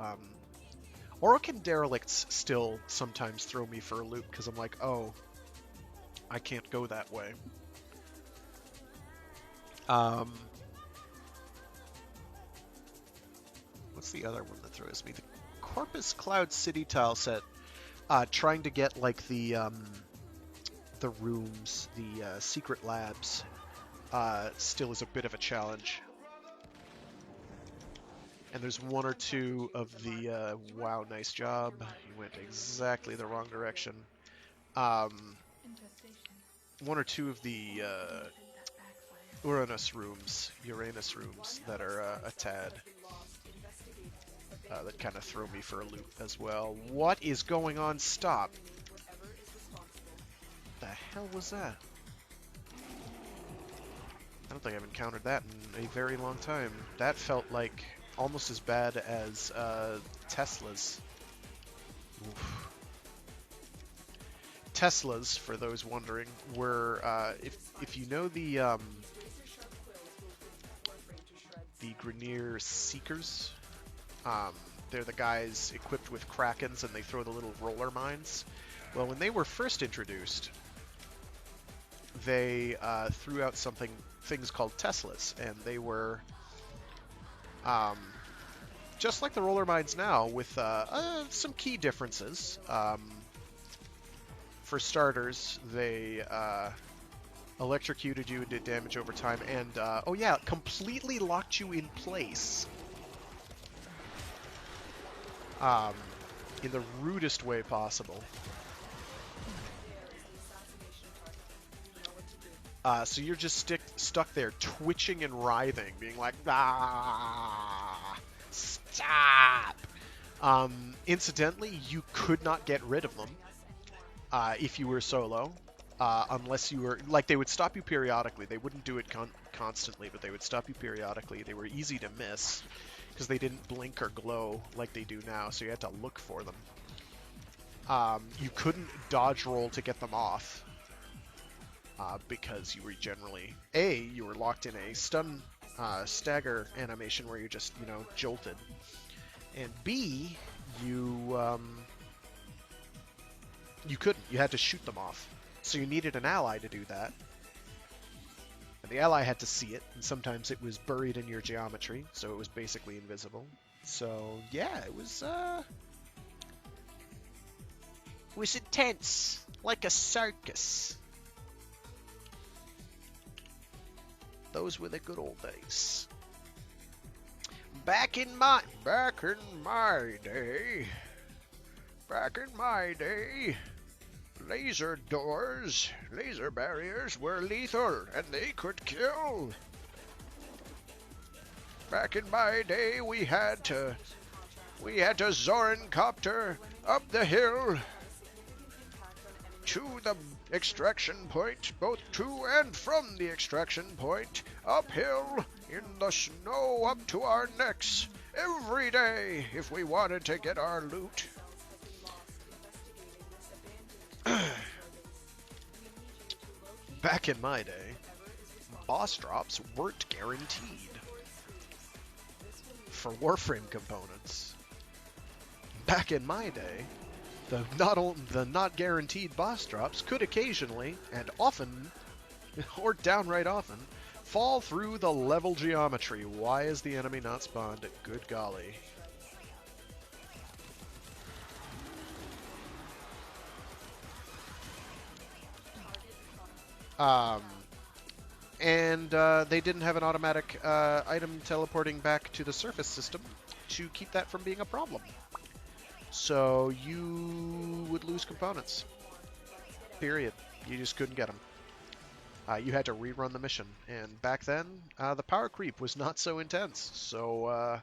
Speaker 1: Orokin derelicts. Still sometimes throw me for a loop because I'm like, oh, I can't go that way. What's the other one that throws me? The Corpus Cloud City tile set. Trying to get like the rooms, the secret labs, still is a bit of a challenge. And there's one or two of the wow, nice job. You went exactly the wrong direction.
Speaker 3: Infestation.
Speaker 1: One or two of the
Speaker 3: That backfire.
Speaker 1: Uranus rooms that are a tad that kind of throw me for a loop as well. What is going on? Stop!
Speaker 2: Whatever is responsible.
Speaker 1: The hell was that? I don't think I've encountered that in a very long time. That felt like almost as bad as Tesla's. Oof. Teslas, for those wondering, were if you know the
Speaker 2: Razor sharp quills will rip Warframe to shreds.
Speaker 1: the Grineer Seekers. They're the guys equipped with Krakens, and they throw the little roller mines. Well, when they were first introduced, they threw out things called Teslas, and they were just like the roller mines now, with some key differences. For starters, they electrocuted you and did damage over time, and oh yeah, completely locked you in place. In the rudest way possible.
Speaker 2: There is the assassination target. You know what to do.
Speaker 1: So you're just stuck there, twitching and writhing, being like, ah, stop. Incidentally, you could not get rid of them if you were solo, unless you were, like, they would stop you periodically. They wouldn't do it constantly, but they would stop you periodically. They were easy to miss because they didn't blink or glow like they do now, so you had to look for them. You couldn't dodge roll to get them off because you were generally, you were locked in a stun stagger animation where you just, jolted, and B, you couldn't. You had to shoot them off. So you needed an ally to do that. And the ally had to see it, and sometimes it was buried in your geometry, so it was basically invisible. So, yeah, it was intense, like a circus. Those were the good old days. Back in my day, laser doors, laser barriers were lethal, and they could kill. Back in my day, we had to Zoran copter up the hill.
Speaker 2: Significant impact on enemy
Speaker 1: to the extraction point, both to and from the extraction point, uphill, in the snow up to our necks, every day, if we wanted to get our loot. Back in my day, boss drops weren't guaranteed for Warframe components. Back in my day, the not guaranteed boss drops could occasionally, and often, or downright often, fall through the level geometry. Why is the enemy not spawned? Good golly. And they didn't have an automatic item teleporting back to the surface system to keep that from being a problem. So you would lose components. Period. You just couldn't get them. You had to rerun the mission. And back then, the power creep was not so intense. So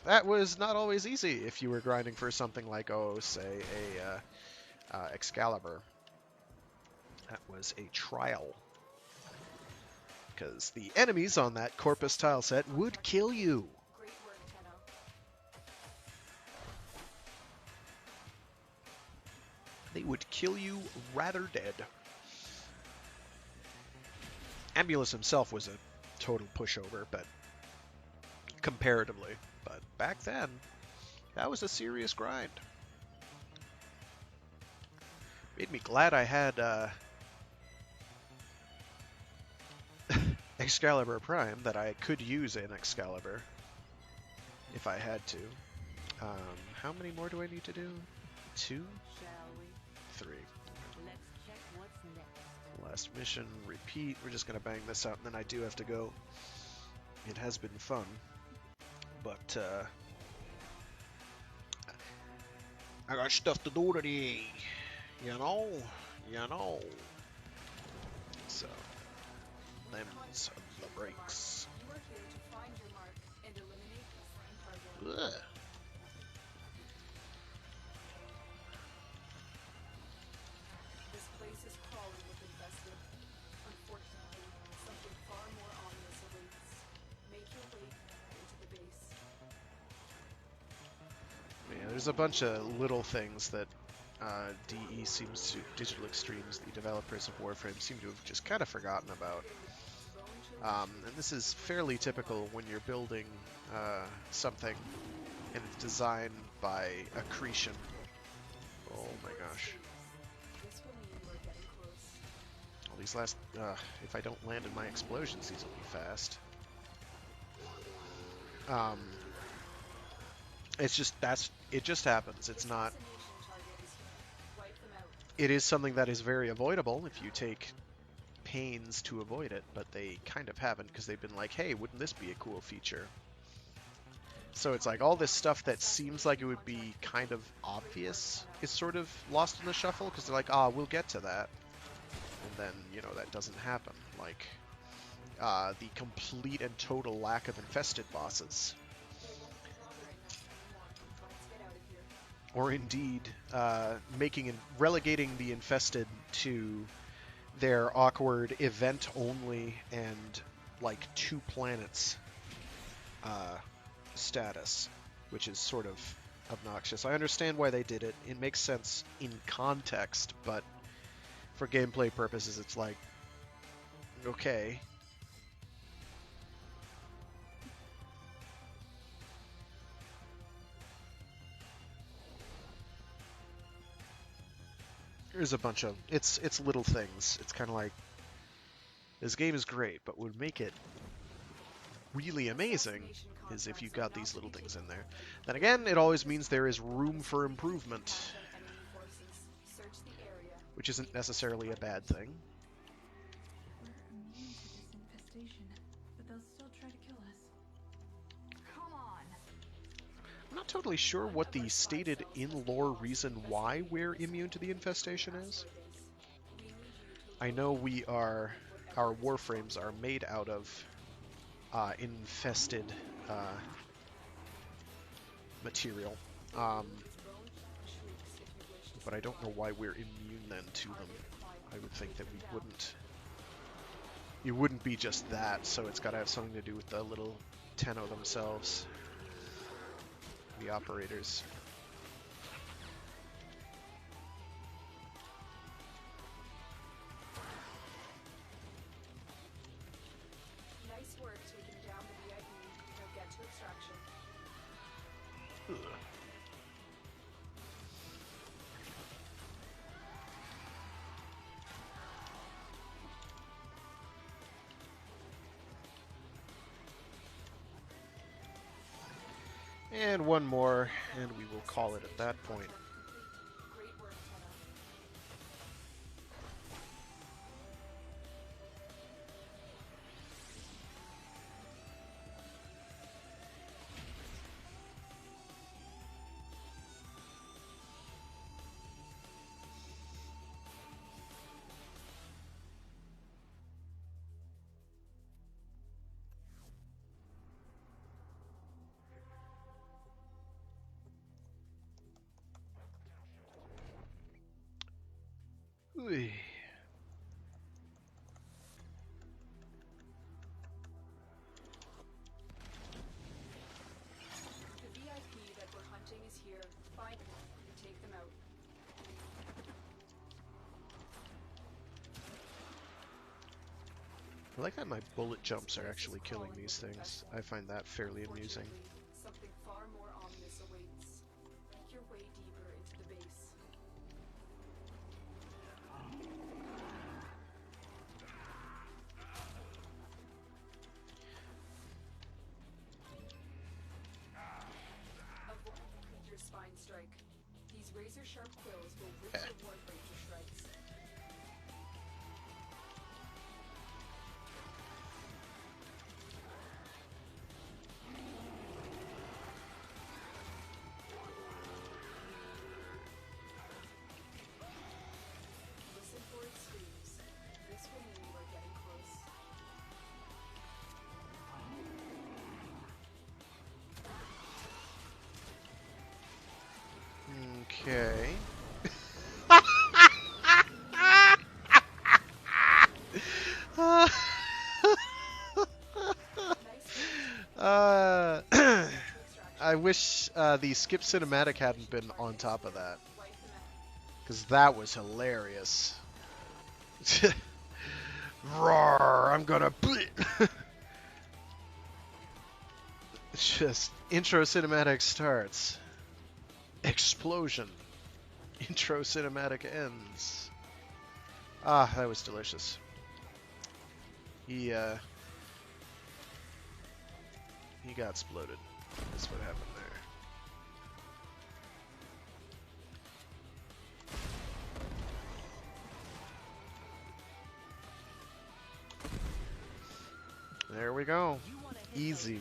Speaker 1: that was not always easy if you were grinding for something like, oh, say, a Excalibur. That was a trial. Because the enemies on that Corpus tile set would kill you.
Speaker 2: Great work, Tenno.
Speaker 1: They would kill you rather dead. Ambulus himself was a total pushover, but comparatively. But back then, that was a serious grind. Made me glad I had Excalibur Prime, that I could use an Excalibur if I had to. How many more do I need to do? 2?
Speaker 3: Shall we?
Speaker 1: 3.
Speaker 3: Let's check what's next.
Speaker 1: Last mission, repeat. We're just gonna bang this out, and then I do have to go. It has been fun, but I got stuff to do today. You know. So, them's the breaks.
Speaker 2: You are here to find your mark and eliminate the foreign target.
Speaker 1: Ugh.
Speaker 2: This place is crawling with infested. Unfortunately, something far more ominous awaits. Make your way into the base.
Speaker 1: Yeah, there's a bunch of little things that DE seems to, Digital Extremes, the developers of Warframe, seem to have just kind of forgotten about. And this is fairly typical when you're building something and it's designed by Accretion. Oh my gosh.
Speaker 2: This will mean you are getting close.
Speaker 1: All these last, if I don't land in my explosions, these will be fast. It's just, it just happens. It's not,
Speaker 2: Assassination targets. Wipe them out.
Speaker 1: it is something that is very avoidable if you take pains to avoid it, but they kind of haven't, because they've been like, hey, wouldn't this be a cool feature? So it's like all this stuff that seems like it would be kind of obvious is sort of lost in the shuffle, because they're like, we'll get to that. And then, you know, that doesn't happen. Like, the complete and total lack of infested bosses.
Speaker 2: Let's get out of here.
Speaker 1: Or indeed, relegating the infested to their awkward event only and like 2 planets status, which is sort of obnoxious. I understand why they did it. It makes sense in context, but for gameplay purposes, it's like, okay. There's a bunch of, it's little things. It's kind of like, this game is great, but would make it really amazing is if you got these little things in there. Then again, it always means there is room for improvement,
Speaker 2: Enemy forces. Search the area.
Speaker 1: which isn't necessarily a bad thing.
Speaker 6: We're immune to this infestation, but they'll still try to kill us. Come on!
Speaker 1: I'm not totally sure what the stated in-lore reason why we're immune to the infestation is. I know our warframes are made out of infested material. but I don't know why we're immune then to them. I would think that we wouldn't. You wouldn't be just that, so it's got to have something to do with the little Tenno themselves, the operators.
Speaker 2: Nice work taking down the VIP. Now get to extraction.
Speaker 1: Ugh. And one more, and we will call it at that point.
Speaker 2: Great work, Tenno.
Speaker 1: Ooh.
Speaker 2: The VIP that we're hunting is here. Find them and take them out.
Speaker 1: I like that my bullet jumps are actually killing these things. I find that fairly amusing.
Speaker 2: Unfortunately, something far more ominous awaits. Make your way deeper into the base. Avoid your spine strike. These razor-sharp quills will rip your Warframe to shreds. Listen for its screams. This will mean we're getting close.
Speaker 1: Okay.
Speaker 2: Nice work.
Speaker 1: I wish the skip cinematic hadn't been on top of that,
Speaker 2: Wipe them out.
Speaker 1: because that was hilarious. Roar! I'm gonna. Just intro cinematic starts. Explosion. Intro cinematic ends. Ah, that was delicious. He got exploded. That's what happened there. There we go. Easy.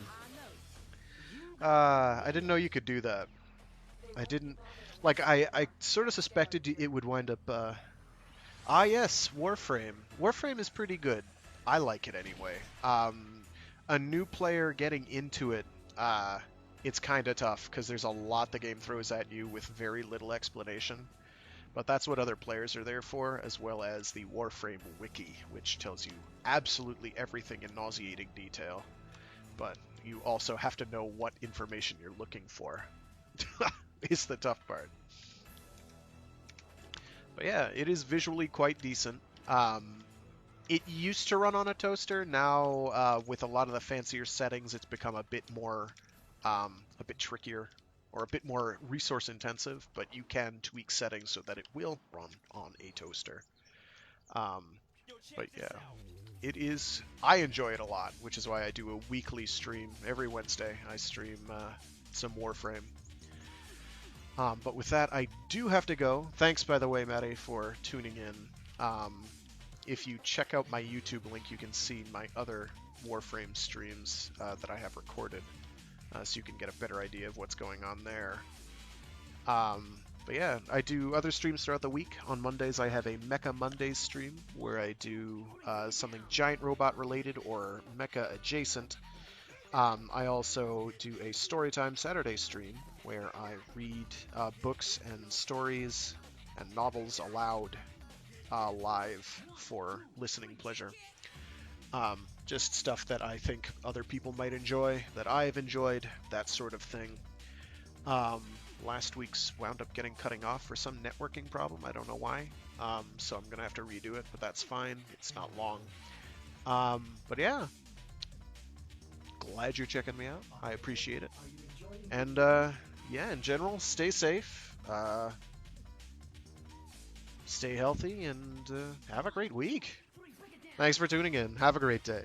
Speaker 1: I didn't know you could do that. I didn't. Like, I sort of suspected it would wind up. Ah, yes, Warframe. Warframe is pretty good. I like it anyway. A new player getting into it, it's kind of tough because there's a lot the game throws at you with very little explanation. But that's what other players are there for, as well as the Warframe wiki, which tells you absolutely everything in nauseating detail. But you also have to know what information you're looking for. Is the tough part. But yeah, it is visually quite decent. It used to run on a toaster. Now, with a lot of the fancier settings, it's become a bit more, a bit trickier, or a bit more resource intensive. But you can tweak settings so that it will run on a toaster. But yeah, it is. I enjoy it a lot, which is why I do a weekly stream every Wednesday. I stream some Warframe. But with that, I do have to go. Thanks, by the way, Maddie, for tuning in. If you check out my YouTube link, you can see my other Warframe streams that I have recorded, so you can get a better idea of what's going on there. But yeah, I do other streams throughout the week. On Mondays, I have a Mecha Mondays stream where I do something giant robot related or mecha adjacent. I also do a Storytime Saturday stream where I read books and stories and novels allowed live for listening pleasure. Just stuff that I think other people might enjoy, that I've enjoyed, that sort of thing. Last week's wound up cutting off for some networking problem. I don't know why. So I'm gonna have to redo it, but that's fine. It's not long. But yeah, glad you're checking me out. I appreciate it. And yeah, in general, stay safe, stay healthy, and have a great week. Thanks for tuning in. Have a great day.